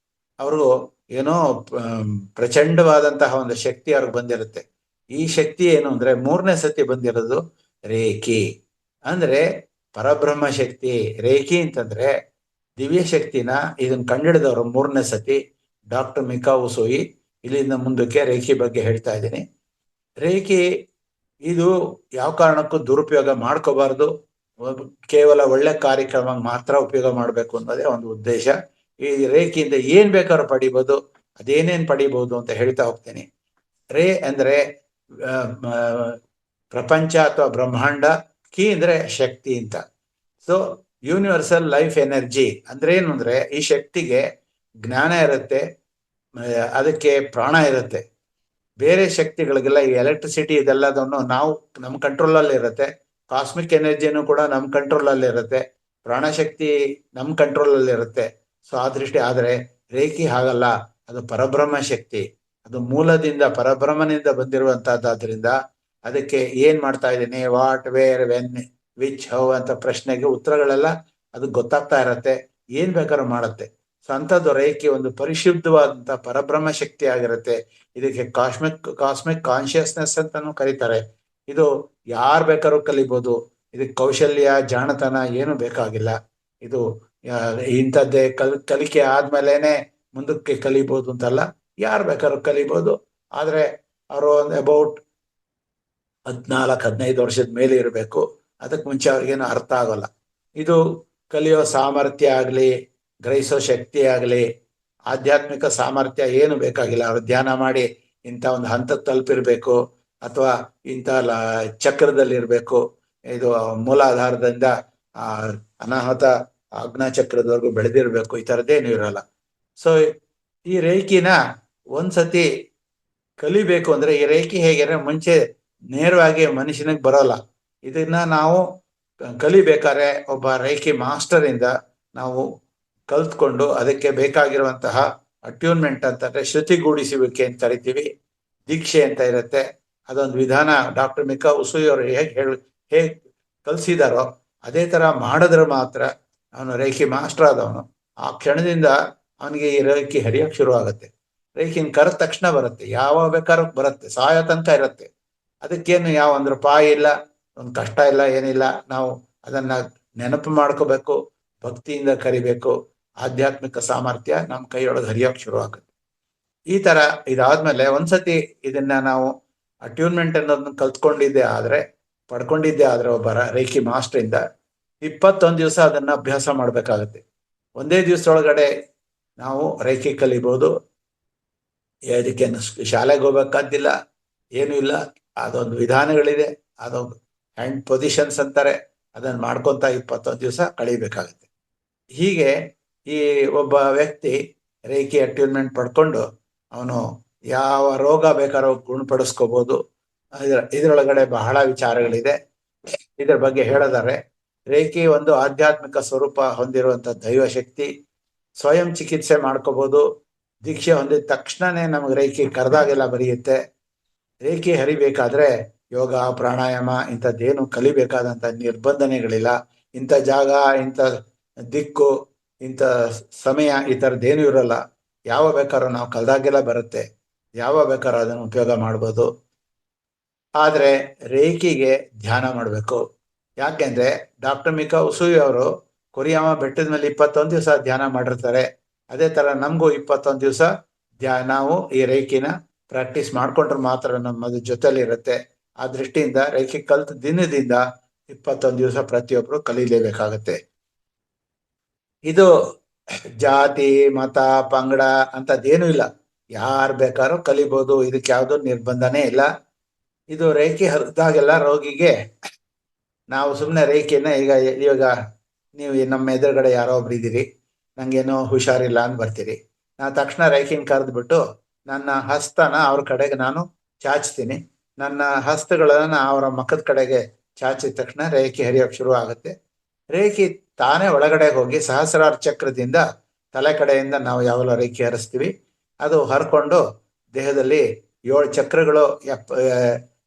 ಅವರು ಏನೋ ಪ್ರಚಂಡವಾದಂತಹ ಒಂದು ಶಕ್ತಿ ಅವ್ರಿಗೆ ಬಂದಿರುತ್ತೆ. ಈ ಶಕ್ತಿ ಏನು ಅಂದ್ರೆ 3ನೇ ಸತಿ ಬಂದಿರೋದು ರೇಖಿ ಅಂದ್ರೆ ಪರಬ್ರಹ್ಮ ಶಕ್ತಿ. ರೇಖಿ ಅಂತಂದ್ರೆ ದಿವ್ಯ ಶಕ್ತಿನ ಇದನ್ನ ಕಂಡಿಡಿದವರು 3ನೇ ಸತಿ ಡಾಕ್ಟರ್ ಮಿಕಾ ಉಸೋಯಿ. ಇಲ್ಲಿಂದ ಮುಂದಕ್ಕೆ ರೇಖಿ ಬಗ್ಗೆ ಹೇಳ್ತಾ ಇದ್ದೀನಿ. ರೇಖಿ ಇದು ಯಾವ ಕಾರಣಕ್ಕೂ ದುರುಪಯೋಗ ಮಾಡ್ಕೋಬಾರ್ದು, ಕೇವಲ ಒಳ್ಳೆ ಕಾರ್ಯಕ್ರಮ ಮಾತ್ರ ಉಪಯೋಗ ಮಾಡಬೇಕು ಅನ್ನೋದೇ ಒಂದು ಉದ್ದೇಶ. ಈ ರೇಖೆಯಿಂದ ಏನ್ ಬೇಕಾದ್ರೂ ಪಡಿಬೋದು, ಅದೇನೇನ್ ಪಡಿಬಹುದು ಅಂತ ಹೇಳ್ತಾ ಹೋಗ್ತೀನಿ. ರೇ ಅಂದ್ರೆ ಪ್ರಪಂಚ ಅಥವಾ ಬ್ರಹ್ಮಾಂಡ, ಕಿ ಅಂದ್ರೆ ಶಕ್ತಿ ಅಂತ. ಸೊ ಯೂನಿವರ್ಸಲ್ ಲೈಫ್ ಎನರ್ಜಿ ಅಂದ್ರೆ ಏನು ಅಂದ್ರೆ ಈ ಶಕ್ತಿಗೆ ಜ್ಞಾನ ಇರುತ್ತೆ, ಅದಕ್ಕೆ ಪ್ರಾಣ ಇರುತ್ತೆ. ಬೇರೆ ಶಕ್ತಿಗಳಿಗೆಲ್ಲ ಈ ಎಲೆಕ್ಟ್ರಿಸಿಟಿ ಇದೆಲ್ಲದನ್ನು ನಮ್ಮ ಕಂಟ್ರೋಲ್ ಅಲ್ಲಿ ಇರುತ್ತೆ. ಕಾಸ್ಮಿಕ್ ಎನರ್ಜಿನೂ ಕೂಡ ನಮ್ಮ ಕಂಟ್ರೋಲ್ ಅಲ್ಲಿ ಇರುತ್ತೆ. ಪ್ರಾಣಶಕ್ತಿ ನಮ್ಮ ಕಂಟ್ರೋಲ್ ಅಲ್ಲಿ ಇರುತ್ತೆ. ಸೊ ಆ ದೃಷ್ಟಿ ಆದ್ರೆ ರೇಖಿ ಹಾಗಲ್ಲ, ಅದು ಪರಬ್ರಹ್ಮ ಶಕ್ತಿ. ಅದು ಮೂಲದಿಂದ ಪರಬ್ರಹ್ಮನಿಂದ ಬಂದಿರುವಂತಹದ್ದಾದ್ರಿಂದ ಅದಕ್ಕೆ ಏನ್ ಮಾಡ್ತಾ ಇದ್ದೀನಿ, what, where, when, which, how ಅಂತ ಪ್ರಶ್ನೆಗೆ ಉತ್ತರಗಳೆಲ್ಲ ಅದು ಗೊತ್ತಾಗ್ತಾ ಇರತ್ತೆ. ಏನ್ ಬೇಕಾದ್ರೂ ಮಾಡುತ್ತೆ. ಸೊ ಅಂಥದ್ದು ರೇಖಿ ಒಂದು ಪರಿಶುದ್ಧವಾದಂತಹ ಪರಬ್ರಹ್ಮ ಶಕ್ತಿ ಆಗಿರುತ್ತೆ. ಇದಕ್ಕೆ ಕಾಸ್ಮಿಕ್ ಕಾನ್ಶಿಯಸ್ನೆಸ್ ಅಂತಾನು ಕರೀತಾರೆ. ಇದು ಯಾರು ಬೇಕಾದ್ರೂ ಕಲಿಬಹುದು. ಇದಕ್ಕೆ ಕೌಶಲ್ಯ, ಜಾಣತನ ಏನು ಬೇಕಾಗಿಲ್ಲ. ಇದು ಇಂಥದ್ದೇ ಕಲಿಕೆ ಆದ್ಮೇಲೆನೆ ಮುಂದಕ್ಕೆ ಕಲಿಬಹುದು ಅಂತಲ್ಲ, ಯಾರು ಬೇಕಾದ್ರೂ ಕಲಿಬಹುದು. ಆದ್ರೆ ಅವರು ಅಬೌಟ್ 14-15 ವರ್ಷದ ಮೇಲೆ ಇರಬೇಕು. ಅದಕ್ಕೆ ಮುಂಚೆ ಅವ್ರಿಗೇನು ಅರ್ಥ ಆಗೋಲ್ಲ. ಇದು ಕಲಿಯೋ ಸಾಮರ್ಥ್ಯ ಆಗ್ಲಿ, ಗ್ರಹಿಸೋ ಶಕ್ತಿ ಆಗ್ಲಿ, ಆಧ್ಯಾತ್ಮಿಕ ಸಾಮರ್ಥ್ಯ ಏನು ಬೇಕಾಗಿಲ್ಲ. ಅವ್ರು ಧ್ಯಾನ ಮಾಡಿ ಇಂಥ ಒಂದು ಹಂತಕ್ಕೆ ತಲುಪಿರ್ಬೇಕು ಅಥವಾ ಇಂಥ ಚಕ್ರದಲ್ಲಿ ಇರ್ಬೇಕು, ಇದು ಮೂಲಾಧಾರದಿಂದ ಅನಾಹತ ಆಜ್ಞಾ ಚಕ್ರದವರೆಗೂ ಬೆಳೆದಿರ್ಬೇಕು, ಈ ಥರದ್ದೇನು ಇರಲ್ಲ. ಸೊ ಈ ರೇಖಿನ ಒಂದ್ಸತಿ ಕಲಿಬೇಕು ಅಂದ್ರೆ, ಈ ರೇಖಿ ಹೇಗೆ ಮುಂಚೆ ನೇರವಾಗಿ ಮನುಷ್ಯನಿಗೆ ಬರೋಲ್ಲ. ಇದನ್ನ ನಾವು ಕಲಿಬೇಕಾದ್ರೆ ಒಬ್ಬ ರೇಖಿ ಮಾಸ್ಟರ್ ಇಂದ ನಾವು ಕಲ್ತ್ಕೊಂಡು ಅದಕ್ಕೆ ಬೇಕಾಗಿರುವಂತಹ ಅಟ್ಯೂನ್ಮೆಂಟ್ ಅಂತಂದ್ರೆ ಶ್ರುತಿಗೂಡಿಸುವಿಕೆ ಅಂತ ಕರಿತೀವಿ, ದೀಕ್ಷೆ ಅಂತ ಇರುತ್ತೆ. ಅದೊಂದು ವಿಧಾನ ಡಾಕ್ಟರ್ ಮಿಕಾ ಉಸುಯಿ ಅವರು ಹೇಗೆ ಕಲ್ಸಿದಾರೋ ಅದೇ ತರ ಮಾಡಿದ್ರೆ ಮಾತ್ರ ಅವನು ರೇಖಿ ಮಾಸ್ಟರ್ ಆದವನು. ಆ ಕ್ಷಣದಿಂದ ಅವನಿಗೆ ಈ ರೇಖಿ ಹರಿಯಕ್ಕೆ ಶುರು ಆಗುತ್ತೆ. ರೇಖಿನ ಕರೆದ ತಕ್ಷಣ ಬರುತ್ತೆ, ಯಾವಾಗ ಬೇಕಾದ್ರೂ ಬರುತ್ತೆ, ಸಾಯೋ ತನಕ ಇರುತ್ತೆ. ಅದಕ್ಕೇನು ಯಾವ 1 ರೂಪಾಯಿ ಇಲ್ಲ, ಒಂದು ಕಷ್ಟ ಇಲ್ಲ, ಏನಿಲ್ಲ. ನಾವು ಅದನ್ನ ನೆನಪು ಮಾಡ್ಕೋಬೇಕು, ಭಕ್ತಿಯಿಂದ ಕರಿಬೇಕು. ಆಧ್ಯಾತ್ಮಿಕ ಸಾಮರ್ಥ್ಯ ನಮ್ಮ ಕೈಯೊಳಗೆ ಹರಿಯೋಕೆ ಶುರು ಆಗುತ್ತೆ. ಈ ತರ ಇದಾದ್ಮೇಲೆ ಒಂದ್ಸತಿ ಇದನ್ನ ನಾವು ಅಟ್ಯೂನ್ಮೆಂಟ್ ಅನ್ನೋದನ್ನ ಪಡ್ಕೊಂಡಿದ್ದೆ ಆದ್ರೆ ಒಬ್ಬ ರೇಖಿ ಮಾಸ್ಟರ್ ಇಂದ 21 ದಿವಸ ಅದನ್ನ ಅಭ್ಯಾಸ ಮಾಡ್ಬೇಕಾಗತ್ತೆ. ಒಂದೇ ದಿವಸದೊಳಗಡೆ ನಾವು ರೇಖಿ ಕಲಿಬಹುದು. ಅದಕ್ಕೆ ಶಾಲೆಗೆ ಹೋಗ್ಬೇಕಾದಿಲ್ಲ, ಏನು ಇಲ್ಲ. ಅದೊಂದು ವಿಧಾನಗಳಿದೆ, ಅದೊಂದು ಹ್ಯಾಂಡ್ ಪೊಸಿಷನ್ಸ್ ಅಂತಾರೆ. ಅದನ್ನ ಮಾಡ್ಕೊಂತ 21 ದಿವಸ ಕಳಿಬೇಕಾಗತ್ತೆ. ಹೀಗೆ ಈ ಒಬ್ಬ ವ್ಯಕ್ತಿ ರೇಖಿ ಅಟ್ಯೂನ್ಮೆಂಟ್ ಪಡ್ಕೊಂಡು ಅವನು ಯಾವ ರೋಗ ಬೇಕಾದ್ರೂ ಗುಣಪಡಿಸ್ಕೋಬಹುದು. ಇದರೊಳಗಡೆ ಬಹಳ ವಿಚಾರಗಳಿದೆ. ಇದ್ರ ಬಗ್ಗೆ ಹೇಳೋದಾದ್ರೆ, ರೇಖಿ ಒಂದು ಆಧ್ಯಾತ್ಮಿಕ ಸ್ವರೂಪ ಹೊಂದಿರುವಂತ ದೈವ ಶಕ್ತಿ. ಸ್ವಯಂ ಚಿಕಿತ್ಸೆ ಮಾಡ್ಕೋಬಹುದು, ದೀಕ್ಷೆ ಹೊಂದಿದ ತಕ್ಷಣನೇ ನಮಗೆ ರೇಖೆ ಕರೆದಾಗೆಲ್ಲ ಬರೆಯುತ್ತೆ. ರೇಖೆ ಹರಿಬೇಕಾದ್ರೆ ಯೋಗ ಪ್ರಾಣಾಯಾಮ ಇಂಥದ್ದೇನು ಕಲಿಬೇಕಾದಂಥ ನಿರ್ಬಂಧನೆಗಳಿಲ್ಲ. ಇಂಥ ಜಾಗ, ಇಂಥ ದಿಕ್ಕು, ಇಂಥ ಸಮಯ, ಈ ಥರದ್ದೇನೂ ಇರೋಲ್ಲ. ಯಾವ ಬೇಕಾದ್ರೂ ನಾವು ಕಲ್ದಾಗೆಲ್ಲ ಬರುತ್ತೆ, ಯಾವ ಬೇಕಾದ್ರೂ ಅದನ್ನು ಉಪಯೋಗ ಮಾಡ್ಬೋದು. ಆದರೆ ರೇಖೆಗೆ ಧ್ಯಾನ ಮಾಡಬೇಕು. ಯಾಕೆಂದ್ರೆ ಡಾಕ್ಟರ್ ಮಿಕಾ ಉಸುಯಿ ಅವರು ಕೊರಿಯಾಮ ಬೆಟ್ಟದ ಮೇಲೆ 21 ದಿವಸ ಧ್ಯಾನ ಮಾಡಿರ್ತಾರೆ. ಅದೇ ತರ ನಮಗೂ 21 ದಿವಸ ನಾವು ಈ ರೇಖಿನ ಪ್ರಾಕ್ಟೀಸ್ ಮಾಡ್ಕೊಂಡ್ರೆ ಮಾತ್ರ ನಮ್ಮದು ಜೊತೆಲಿ ಇರುತ್ತೆ. ಆ ದೃಷ್ಟಿಯಿಂದ ರೇಖೆ ಕಲ್ತ ದಿನದಿಂದ 21 ದಿವಸ ಪ್ರತಿಯೊಬ್ರು ಕಲೀಲೇಬೇಕಾಗತ್ತೆ. ಇದು ಜಾತಿ, ಮತ, ಪಂಗಡ ಅಂತದ್ದೇನೂ ಇಲ್ಲ, ಯಾರು ಬೇಕಾದ್ರೂ ಕಲಿಬೋದು. ಇದಕ್ಕೆ ಯಾವುದೋ ನಿರ್ಬಂಧನೇ ಇಲ್ಲ. ಇದು ರೇಖೆ ಹರಿದಾಗೆಲ್ಲ ರೋಗಿಗೆ ನಾವು ಸುಮ್ಮನೆ ರೇಖೆನ ಇವಾಗ ನೀವು ನಮ್ಮ ಎದುರುಗಡೆ ಯಾರೋ ಒಬ್ರು ಇದ್ದೀರಿ, ನಂಗೇನೋ ಹುಷಾರಿಲ್ಲ ಅಂತ ಬರ್ತೀರಿ. ನಾನು ತಕ್ಷಣ ರೇಖೆನ ಕರೆದ್ಬಿಟ್ಟು ನನ್ನ ಹಸ್ತನ ಅವ್ರ ಕಡೆಗೆ ನಾನು ಚಾಚ್ತೀನಿ. ನನ್ನ ಹಸ್ತಗಳನ್ನ ಅವರ ಮುಖದ ಕಡೆಗೆ ಚಾಚಿದ ತಕ್ಷಣ ರೇಖೆ ಹರಿಯೋಕೆ ಶುರು ಆಗುತ್ತೆ. ರೇಖೆ ತಾನೇ ಒಳಗಡೆ ಹೋಗಿ ಸಹಸ್ರಾರ ಚಕ್ರದಿಂದ ತಲೆ ಕಡೆಯಿಂದ ನಾವು ಯಾವೆಲ್ಲ ರೇಖೆ ಹರಿಸ್ತೀವಿ, ಅದು ಹರ್ಕೊಂಡು ದೇಹದಲ್ಲಿ 7 ಚಕ್ರಗಳು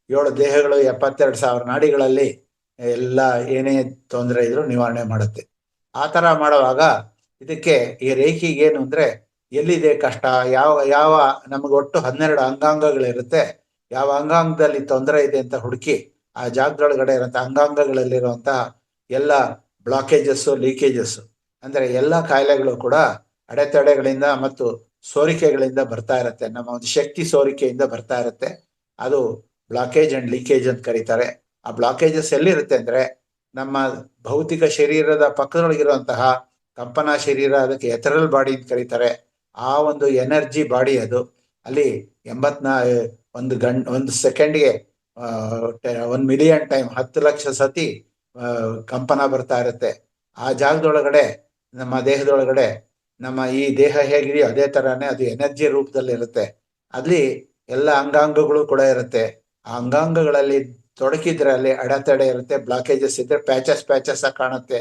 7 ದೇಹಗಳು 72,000 ನಾಡಿಗಳಲ್ಲಿ ಎಲ್ಲ ಏನೇ ತೊಂದರೆ ಇದ್ರೂ ನಿವಾರಣೆ ಮಾಡುತ್ತೆ. ಆ ಥರ ಮಾಡುವಾಗ ಇದಕ್ಕೆ ಈ ರೇಖೆಗೆ ಏನು ಅಂದರೆ, ಎಲ್ಲಿದೆ ಕಷ್ಟ, ಯಾವ ನಮಗೆ ಒಟ್ಟು 12 ಅಂಗಾಂಗಗಳಿರುತ್ತೆ. ಯಾವ ಅಂಗಾಂಗದಲ್ಲಿ ತೊಂದರೆ ಇದೆ ಅಂತ ಹುಡುಕಿ ಆ ಜಾಗದೊಳಗಡೆ ಇರೋಂಥ ಅಂಗಾಂಗಗಳಲ್ಲಿರುವಂತಹ ಎಲ್ಲ ಬ್ಲಾಕೇಜಸ್ಸು, ಲೀಕೇಜಸ್ಸು, ಅಂದರೆ ಎಲ್ಲ ಕಾಯಿಲೆಗಳು ಕೂಡ ಅಡೆತಡೆಗಳಿಂದ ಮತ್ತು ಸೋರಿಕೆಗಳಿಂದ ಬರ್ತಾ ಇರುತ್ತೆ. ನಮ್ಮ ಒಂದು ಶಕ್ತಿ ಸೋರಿಕೆಯಿಂದ ಬರ್ತಾ ಇರುತ್ತೆ. ಅದು ಬ್ಲಾಕೇಜ್ ಅಂಡ್ ಲೀಕೇಜ್ ಅಂತ ಕರೀತಾರೆ. ಆ ಬ್ಲಾಕೇಜಸ್ ಎಲ್ಲಿರುತ್ತೆ ಅಂದ್ರೆ ನಮ್ಮ ಭೌತಿಕ ಶರೀರದ ಪಕ್ಕದೊಳಗಿರುವಂತಹ ಕಂಪನಾ ಶರೀರ, ಅದಕ್ಕೆ ಎಥರಲ್ ಬಾಡಿ ಅಂತ ಕರೀತಾರೆ. ಆ ಒಂದು ಎನರ್ಜಿ ಬಾಡಿ ಅದು. ಅಲ್ಲಿ 1 ಸೆಕೆಂಡ್ಗೆ 1 ಮಿಲಿಯನ್ ಟೈಮ್ 10 ಲಕ್ಷ ಸತಿ ಕಂಪನ ಬರ್ತಾ ಇರುತ್ತೆ. ಆ ಜಾಗದೊಳಗಡೆ ನಮ್ಮ ದೇಹದೊಳಗಡೆ ನಮ್ಮ ಈ ದೇಹ ಹೇಗಿದೆಯೋ ಅದೇ ತರಾನೇ ಅದು ಎನರ್ಜಿ ರೂಪದಲ್ಲಿ ಇರುತ್ತೆ. ಅಲ್ಲಿ ಎಲ್ಲ ಅಂಗಾಂಗಗಳು ಕೂಡ ಇರುತ್ತೆ. ಆ ಅಂಗಾಂಗಗಳಲ್ಲಿ ತೊಡಕಿದ್ರೆ ಅಲ್ಲಿ ಅಡೆತಡೆ ಇರುತ್ತೆ, ಬ್ಲಾಕೇಜಸ್ ಇದ್ರೆ ಪ್ಯಾಚಸ್ ಆಗಿ ಕಾಣುತ್ತೆ.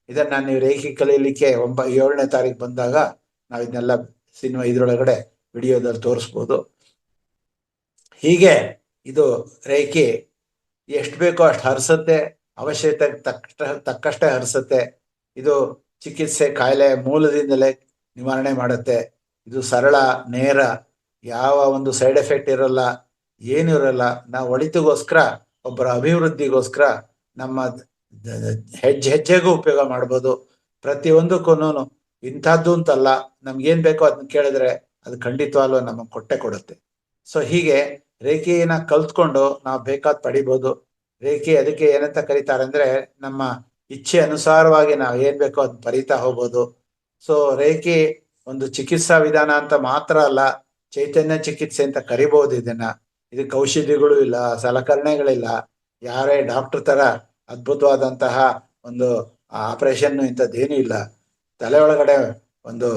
ಇದನ್ನ ನೀವು ರೇಖೆ ಕಲೀಲಿಕ್ಕೆ 7ನೇ ತಾರೀಕು ಬಂದಾಗ ನಾವು ಇದನ್ನೆಲ್ಲ ಇದ್ರೊಳಗಡೆ ವಿಡಿಯೋದಲ್ಲಿ ತೋರಿಸ್ಬೋದು. ಹೀಗೆ ಇದು ರೇಖೆ ಎಷ್ಟು ಬೇಕೋ ಅಷ್ಟು ಹರಿಸುತ್ತೆ, ಅವಶ್ಯಕತೆ ತಕ್ಕಷ್ಟೇ ಹರಿಸುತ್ತೆ. ಇದು ಚಿಕಿತ್ಸೆ ಕಾಯಿಲೆ ಮೂಲದಿಂದಲೇ ನಿವಾರಣೆ ಮಾಡುತ್ತೆ. ಇದು ಸರಳ, ನೇರ, ಯಾವ ಒಂದು ಸೈಡ್ ಎಫೆಕ್ಟ್ ಇರೋಲ್ಲ, ಏನು ಇರೋಲ್ಲ. ನಾವು ಒಳಿತಿಗೋಸ್ಕರ, ಒಬ್ಬರ ಅಭಿವೃದ್ಧಿಗೋಸ್ಕರ ನಮ್ಮ ಹೆಜ್ಜೆಗೂ ಉಪಯೋಗ ಮಾಡ್ಬೋದು. ಪ್ರತಿಯೊಂದಕ್ಕೂ ಇಂಥದ್ದು ಅಂತಲ್ಲ, ನಮ್ಗೇನು ಬೇಕೋ ಅದನ್ನ ಕೇಳಿದ್ರೆ ಅದು ಖಂಡಿತವಾಗ್ಲೂ ನಮಗೆ ಕೊಟ್ಟೆ ಕೊಡುತ್ತೆ. ಸೊ ಹೀಗೆ ರೇಖೆಯನ್ನ ಕಲ್ತ್ಕೊಂಡು ನಾವು ಬೇಕಾದ್ ಪಡಿಬೋದು. ರೇಖೆ ಅದಕ್ಕೆ ಏನಂತ ಕರೀತಾರೆ ಅಂದ್ರೆ, ನಮ್ಮ ಇಚ್ಛೆ ಅನುಸಾರವಾಗಿ ನಾವು ಏನ್ ಬೇಕೋ ಅದನ್ನ ಬರೀತಾ ಹೋಗ್ಬೋದು. ಸೊ ರೇಖೆ ಒಂದು ಚಿಕಿತ್ಸಾ ವಿಧಾನ ಅಂತ ಮಾತ್ರ ಅಲ್ಲ, ಚೈತನ್ಯ ಚಿಕಿತ್ಸೆ ಅಂತ ಕರಿಬಹುದು ಇದನ್ನ. ಇದಕ್ಕೆ ಔಷಧಿಗಳು ಇಲ್ಲ, ಸಲಕರಣೆಗಳಿಲ್ಲ, ಯಾರೇ ಡಾಕ್ಟರ್ ತರ ಅದ್ಭುತವಾದಂತಹ ಒಂದು ಆಪರೇಷನ್ ಇಂಥದ್ದೇನೂ ಇಲ್ಲ. ತಲೆ ಒಳಗಡೆ ಒಂದು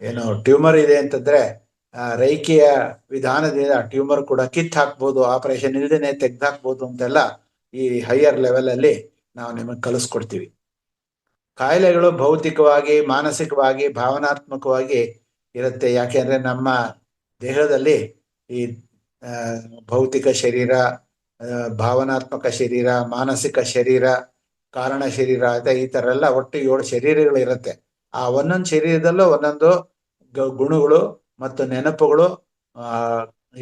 ಏನು ಟ್ಯೂಮರ್ ಇದೆ ಅಂತಂದ್ರೆ ರೇಖೆಯ ವಿಧಾನದಿಂದ ಆ ಟ್ಯೂಮರ್ ಕೂಡ ಕಿತ್ತು ಹಾಕ್ಬೋದು, ಆಪರೇಷನ್ ಇಲ್ದೇನೆ ತೆಗ್ದಾಕ್ಬೋದು ಅಂತೆಲ್ಲ ಈ ಹೈಯರ್ ಲೆವೆಲ್ ಅಲ್ಲಿ ನಾವು ನಿಮಗೆ ಕಲಿಸ್ಕೊಡ್ತೀವಿ. ಕಾಯಿಲೆಗಳು ಭೌತಿಕವಾಗಿ, ಮಾನಸಿಕವಾಗಿ, ಭಾವನಾತ್ಮಕವಾಗಿ ಇರುತ್ತೆ. ಯಾಕೆಂದ್ರೆ ನಮ್ಮ ದೇಹದಲ್ಲಿ ಈ ಭೌತಿಕ ಶರೀರ, ಭಾವನಾತ್ಮಕ ಶರೀರ, ಮಾನಸಿಕ ಶರೀರ, ಕಾರಣ ಶರೀರ ಅಂತ ಈ ತರ ಎಲ್ಲ ಒಟ್ಟು 7 ಶರೀರಗಳು ಇರುತ್ತೆ. ಆ ಒಂದೊಂದು ಶರೀರದಲ್ಲೂ ಒಂದೊಂದು ಗುಣಗಳು ಮತ್ತು ನೆನಪುಗಳು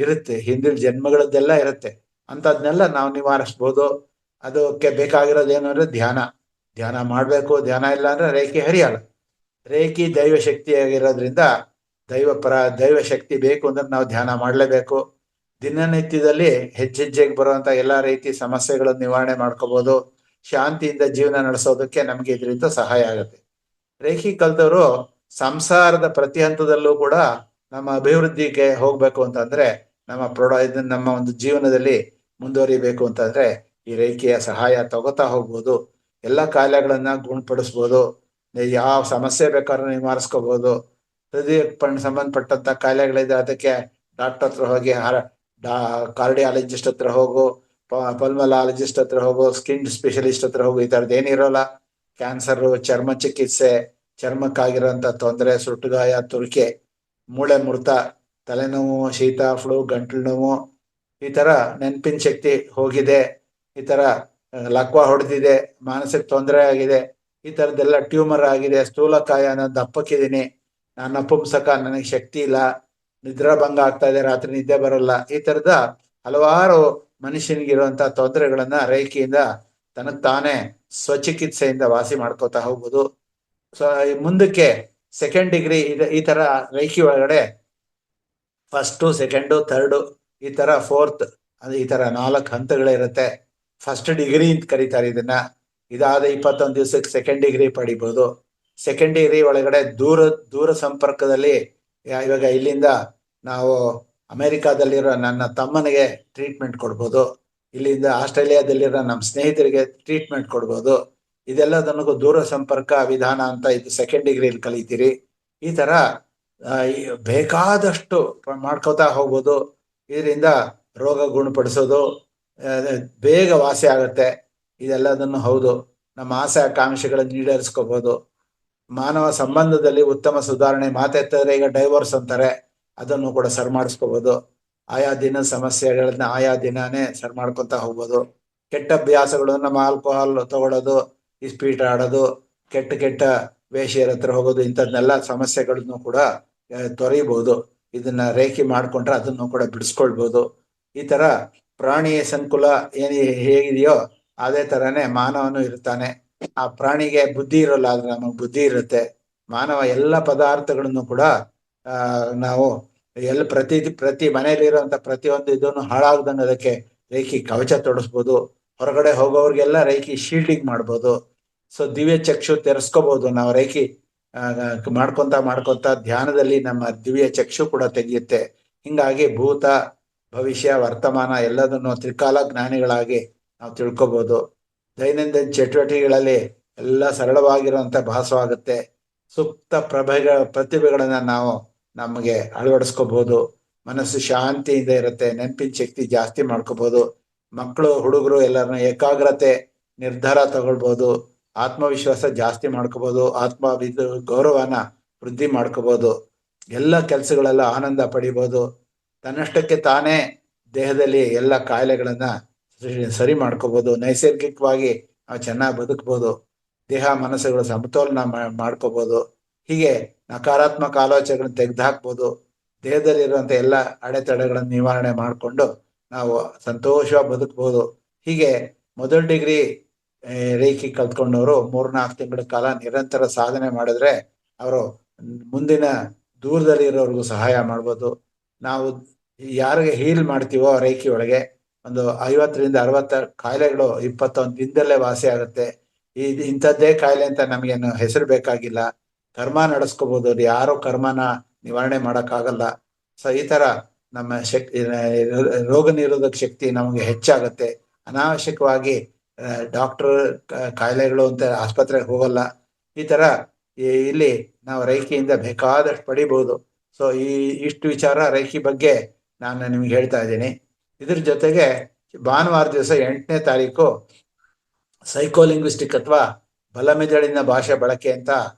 ಇರುತ್ತೆ, ಹಿಂದಿನ ಜನ್ಮಗಳದ್ದೆಲ್ಲ ಇರುತ್ತೆ. ಅಂಥದ್ನೆಲ್ಲ ನಾವು ನಿವಾರಿಸ್ಬೋದು. ಅದಕ್ಕೆ ಬೇಕಾಗಿರೋದೇನು ಅಂದ್ರೆ ಧ್ಯಾನ ಮಾಡಬೇಕು. ಧ್ಯಾನ ಇಲ್ಲ ಅಂದ್ರೆ ರೇಖೆ ಹರಿಯಲ್ಲ. ರೇಖೆ ದೈವ ಶಕ್ತಿಯಾಗಿರೋದ್ರಿಂದ ದೈವ ಶಕ್ತಿ ಬೇಕು ಅಂದ್ರೆ ನಾವು ಧ್ಯಾನ ಮಾಡಲೇಬೇಕು. ದಿನನಿತ್ಯದಲ್ಲಿ ಹೆಜ್ಜೆಗೆ ಬರುವಂತ ಎಲ್ಲಾ ರೀತಿ ಸಮಸ್ಯೆಗಳನ್ನು ನಿವಾರಣೆ ಮಾಡ್ಕೋಬಹುದು. ಶಾಂತಿಯಿಂದ ಜೀವನ ನಡೆಸೋದಕ್ಕೆ ನಮ್ಗೆ ಇದರಿಂದ ಸಹಾಯ ಆಗುತ್ತೆ. ರೇಖೆ ಕಲ್ತವರು ಸಂಸಾರದ ಪ್ರತಿ ಹಂತದಲ್ಲೂ ಕೂಡ ನಮ್ಮ ಅಭಿವೃದ್ಧಿಗೆ ಹೋಗ್ಬೇಕು ಅಂತಂದ್ರೆ, ನಮ್ಮ ಒಂದು ಜೀವನದಲ್ಲಿ ಮುಂದುವರಿಬೇಕು ಅಂತಂದ್ರೆ ಈ ರೇಖೆಯ ಸಹಾಯ ತಗೋತಾ ಹೋಗ್ಬೋದು. ಎಲ್ಲ ಕಾಯಿಲೆಗಳನ್ನ ಗುಣಪಡಿಸ್ಬೋದು. ಯಾವ ಸಮಸ್ಯೆ ಬೇಕಾದ್ರೂ ನಿವಾರಿಸ್ಕೋಬಹುದು. ಹೃದಯಕ್ಕೆ ಸಂಬಂಧಪಟ್ಟಂತ ಕಾಯಿಲೆಗಳಿದೆ, ಅದಕ್ಕೆ ಡಾಕ್ಟರ್ ಹತ್ರ ಹೋಗಿ ಕಾರ್ಡಿಯಾಲಜಿಸ್ಟ್ ಹತ್ರ ಹೋಗು, ಪಲ್ಮಲಾಲಜಿಸ್ಟ್ ಹತ್ರ ಹೋಗು, ಸ್ಕಿನ್ ಸ್ಪೆಷಲಿಸ್ಟ್ ಹತ್ರ ಹೋಗು, ಈ ಥರದ್ದು ಏನಿರೋಲ್ಲ. ಕ್ಯಾನ್ಸರ್, ಚರ್ಮ ಚಿಕಿತ್ಸೆ, ಚರ್ಮಕ್ಕಾಗಿರೋಂಥ ತೊಂದರೆ, ಸುಟ್ಟುಗಾಯ, ತುರಿಕೆ, ಮೂಳೆ ಮುರಿತ, ತಲೆನೋವು, ಶೀತ, ಫ್ಲೂ, ಗಂಟಲು ನೋವು, ಈ ಥರ ನೆನಪಿನ ಶಕ್ತಿ ಹೋಗಿದೆ, ಈ ಥರ ಲಕ್ವ ಹೊಡೆದಿದೆ, ಮಾನಸಿಕ ತೊಂದರೆ ಆಗಿದೆ, ಈ ಥರದ್ದೆಲ್ಲ ಟ್ಯೂಮರ್ ಆಗಿದೆ, ಸ್ಥೂಲಕಾಯ, ನಾನು ದಪ್ಪಕ್ಕಿದ್ದೀನಿ, ನಾನು ನಪುಂಸಕ, ನನಗೆ ಶಕ್ತಿ ಇಲ್ಲ, ನಿದ್ರಾಭಂಗ ಆಗ್ತಾ ಇದೆ, ರಾತ್ರಿ ನಿದ್ದೆ ಬರಲ್ಲ, ಈ ಥರದ ಹಲವಾರು ಮನುಷ್ಯನಿಗಿರುವಂಥ ತೊಂದರೆಗಳನ್ನ ರೇಖೆಯಿಂದ ತನಗೆ ತಾನೇ ಸ್ವಚಿಕಿತ್ಸೆಯಿಂದ ವಾಸಿ ಮಾಡ್ಕೋತಾ ಹೋಗ್ಬೋದು. ಸೊ ಮುಂದಕ್ಕೆ ಸೆಕೆಂಡ್ ಡಿಗ್ರಿ ಈ ತರ ರೇಖಿ ಒಳಗಡೆ ಫಸ್ಟು, ಸೆಕೆಂಡು, ಥರ್ಡು, ಈ ತರ ಫೋರ್ತ್, ಈ ತರ 4 ಹಂತಗಳಿರುತ್ತೆ. ಫಸ್ಟ್ ಡಿಗ್ರಿ ಅಂತ ಕರೀತಾರೆ ಇದನ್ನ. ಇದಾದ 21 ದಿವಸಕ್ಕೆ ಸೆಕೆಂಡ್ ಡಿಗ್ರಿ ಪಡಿಬಹುದು. ಸೆಕೆಂಡ್ ಡಿಗ್ರಿ ಒಳಗಡೆ ದೂರ ಸಂಪರ್ಕದಲ್ಲಿ, ಇವಾಗ ಇಲ್ಲಿಂದ ನಾವು ಅಮೆರಿಕಾದಲ್ಲಿರೋ ನನ್ನ ತಮ್ಮನಿಗೆ ಟ್ರೀಟ್ಮೆಂಟ್ ಕೊಡ್ಬೋದು, ಇಲ್ಲಿಂದ ಆಸ್ಟ್ರೇಲಿಯಾದಲ್ಲಿರೋ ನಮ್ಮ ಸ್ನೇಹಿತರಿಗೆ ಟ್ರೀಟ್ಮೆಂಟ್ ಕೊಡ್ಬೋದು. ಇದೆಲ್ಲದನ್ನೂ ದೂರ ಸಂಪರ್ಕ ವಿಧಾನ ಅಂತ ಇದು ಸೆಕೆಂಡ್ ಡಿಗ್ರಿಯಲ್ಲಿ ಕಲಿತೀರಿ. ಈ ತರ ಬೇಕಾದಷ್ಟು ಮಾಡ್ಕೋತಾ ಹೋಗ್ಬೋದು. ಇದರಿಂದ ರೋಗ ಗುಣಪಡಿಸೋದು ಬೇಗ ವಾಸಿ ಆಗುತ್ತೆ. ಇದೆಲ್ಲದನ್ನು ಹೌದು, ನಮ್ಮ ಆಸೆ ಆಕಾಂಕ್ಷೆಗಳನ್ನು ಈಡೇರಿಸ್ಕೋಬಹುದು. ಮಾನವ ಸಂಬಂಧದಲ್ಲಿ ಉತ್ತಮ ಸುಧಾರಣೆ, ಮಾತೆತ್ತಿದ್ರೆ ಈಗ ಡೈವೋರ್ಸ್ ಅಂತಾರೆ, ಅದನ್ನು ಕೂಡ ಸರಿ ಮಾಡಿಸ್ಕೋಬಹುದು. ಆಯಾ ದಿನ ಸಮಸ್ಯೆಗಳನ್ನ ಆಯಾ ದಿನಾನೇ ಸರಿ ಮಾಡ್ಕೊತಾ ಹೋಗ್ಬೋದು. ಕೆಟ್ಟ ಅಭ್ಯಾಸಗಳು, ನಮ್ಮ ಆಲ್ಕೋಹಾಲ್ ತಗೊಳ್ಳೋದು, ಇಸ್ಪೀಟ್ ಆಡೋದು, ಕೆಟ್ಟ ವೇಷಿಯರ ಹತ್ರ ಹೋಗೋದು, ಇಂಥದ್ನೆಲ್ಲ ಸಮಸ್ಯೆಗಳನ್ನು ಕೂಡ ತೊರೆಯಬಹುದು. ಇದನ್ನ ರೇಖೆ ಮಾಡ್ಕೊಂಡ್ರೆ ಅದನ್ನು ಕೂಡ ಬಿಡಿಸ್ಕೊಳ್ಬಹುದು. ಈ ತರ ಪ್ರಾಣಿ ಸಂಕುಲ ಹೇಗಿದೆಯೋ ಅದೇ ತರನೇ ಮಾನವನು ಇರ್ತಾನೆ. ಆ ಪ್ರಾಣಿಗೆ ಬುದ್ಧಿ ಇರೋಲ್ಲ, ಆದ್ರೆ ನಮಗೆ ಬುದ್ಧಿ ಇರುತ್ತೆ. ಮಾನವ ಎಲ್ಲ ಪದಾರ್ಥಗಳನ್ನು ಕೂಡ ನಾವು ಪ್ರತಿ ಮನೆಯಲ್ಲಿರುವಂತ ಪ್ರತಿಯೊಂದು ಇದನ್ನು ಹಾಳಾಗ್ದಂಗೆ ಅದಕ್ಕೆ ರೇಖಿ ಕವಚ ತೊಡಸ್ಬೋದು. ಹೊರಗಡೆ ಹೋಗೋವ್ರಿಗೆಲ್ಲ ರೇಖಿ ಶೀಲ್ಡಿಂಗ್ ಮಾಡ್ಬೋದು. ಸೊ ದಿವ್ಯ ಚಕ್ಷು ತೆರೆಸ್ಕೋಬಹುದು ನಾವು. ರೇಖಿ ಮಾಡ್ಕೊಂತ ಧ್ಯಾನದಲ್ಲಿ ನಮ್ಮ ದಿವ್ಯ ಚಕ್ಷು ಕೂಡ ತೆಗೆಯುತ್ತೆ. ಹಿಂಗಾಗಿ ಭೂತ, ಭವಿಷ್ಯ, ವರ್ತಮಾನ ಎಲ್ಲದನ್ನು ತ್ರಿಕಾಲ ಜ್ಞಾನಿಗಳಾಗಿ ನಾವು ತಿಳ್ಕೊಬಹುದು. ದೈನಂದಿನ ಚಟುವಟಿಕೆಗಳಲ್ಲಿ ಎಲ್ಲ ಸರಳವಾಗಿರುವಂತ ಭಾಸವಾಗುತ್ತೆ. ಸೂಕ್ತ ಪ್ರತಿಭೆಗಳನ್ನ ನಾವು ನಮಗೆ ಅಳವಡಿಸ್ಕೋಬಹುದು. ಮನಸ್ಸು ಶಾಂತಿಯಿಂದ ಇರುತ್ತೆ, ನೆನಪಿನ ಶಕ್ತಿ ಜಾಸ್ತಿ ಮಾಡ್ಕೋಬಹುದು. ಮಕ್ಕಳು, ಹುಡುಗರು ಎಲ್ಲರನ್ನ ಏಕಾಗ್ರತೆ, ನಿರ್ಧಾರ ತಗೊಳ್ಬಹುದು. ಆತ್ಮವಿಶ್ವಾಸ ಜಾಸ್ತಿ ಮಾಡ್ಕೋಬಹುದು. ಗೌರವನ ವೃದ್ಧಿ ಮಾಡ್ಕೋಬಹುದು. ಎಲ್ಲ ಕೆಲಸಗಳೆಲ್ಲ ಆನಂದ ಪಡಿಬಹುದು. ತನ್ನಷ್ಟಕ್ಕೆ ತಾನೇ ದೇಹದಲ್ಲಿ ಎಲ್ಲ ಕಾಯಿಲೆಗಳನ್ನ ಸರಿ ಮಾಡ್ಕೋಬಹುದು. ನೈಸರ್ಗಿಕವಾಗಿ ನಾವು ಚೆನ್ನಾಗಿ ಬದುಕಬಹುದು. ದೇಹ ಮನಸ್ಸುಗಳ ಸಮತೋಲನ ಮಾಡ್ಕೋಬಹುದು. ಹೀಗೆ ನಕಾರಾತ್ಮಕ ಆಲೋಚನೆಗಳನ್ನ ತೆಗೆದುಹಾಕ್ಬೋದು. ದೇಹದಲ್ಲಿರುವಂಥ ಎಲ್ಲ ಅಡೆತಡೆಗಳನ್ನು ನಿವಾರಣೆ ಮಾಡಿಕೊಂಡು ನಾವು ಸಂತೋಷವಾಗಿ ಬದುಕಬಹುದು. ಹೀಗೆ ಮೊದಲ ಡಿಗ್ರಿ ರೇಖಿ ಕಲ್ತ್ಕೊಂಡವರು 3-4 ತಿಂಗಳ ಕಾಲ ನಿರಂತರ ಸಾಧನೆ ಮಾಡಿದ್ರೆ ಅವರು ಮುಂದಿನ ದೂರದಲ್ಲಿ ಇರೋರ್ಗು ಸಹಾಯ ಮಾಡ್ಬೋದು. ನಾವು ಯಾರಿಗೆ ಹೀಲ್ ಮಾಡ್ತೀವೋ ರೇಖಿ ಒಳಗೆ ಒಂದು 50ರಿಂದ 60 ಕಾಯಿಲೆಗಳು 21 ದಿನದಲ್ಲೇ ವಾಸಿ ಆಗುತ್ತೆ. ಇಂಥದ್ದೇ ಕಾಯಿಲೆ ಅಂತ ನಮಗೇನು ಹೆಸರು ಬೇಕಾಗಿಲ್ಲ. ಕರ್ಮ ನಡೆಸ್ಕೋಬಹುದು. ಅದು ಯಾರೋ ಕರ್ಮನ ನಿವಾರಣೆ ಮಾಡೋಕ್ಕಾಗಲ್ಲ. ಸೊ ಈ ತರ ನಮ್ಮ ರೋಗ ನಿರೋಧಕ ಶಕ್ತಿ ನಮಗೆ ಹೆಚ್ಚಾಗುತ್ತೆ. ಅನಾವಶ್ಯಕವಾಗಿ ಡಾಕ್ಟರ್ ಕಾಯಿಲೆಗಳು ಅಂತ ಆಸ್ಪತ್ರೆಗೆ ಹೋಗಲ್ಲ. ಈ ತರ ಇಲ್ಲಿ ನಾವು ರೇಖೆಯಿಂದ ಬೇಕಾದಷ್ಟು ಪಡಿಬಹುದು. ಸೊ ಇಷ್ಟು ವಿಚಾರ ರೇಖಿ ಬಗ್ಗೆ ನಾನು ನಿಮ್ಗೆ ಹೇಳ್ತಾ ಇದ್ದೀನಿ. ಇದ್ರ ಜೊತೆಗೆ ಭಾನುವಾರ ದಿವಸ 8ನೇ ತಾರೀಕು ಸೈಕೋಲಿಂಗ್ವಿಸ್ಟಿಕ್ ಅಥವಾ ಬಲಮೆದುಳಿನ ಭಾಷೆ ಬಳಕೆ ಅಂತ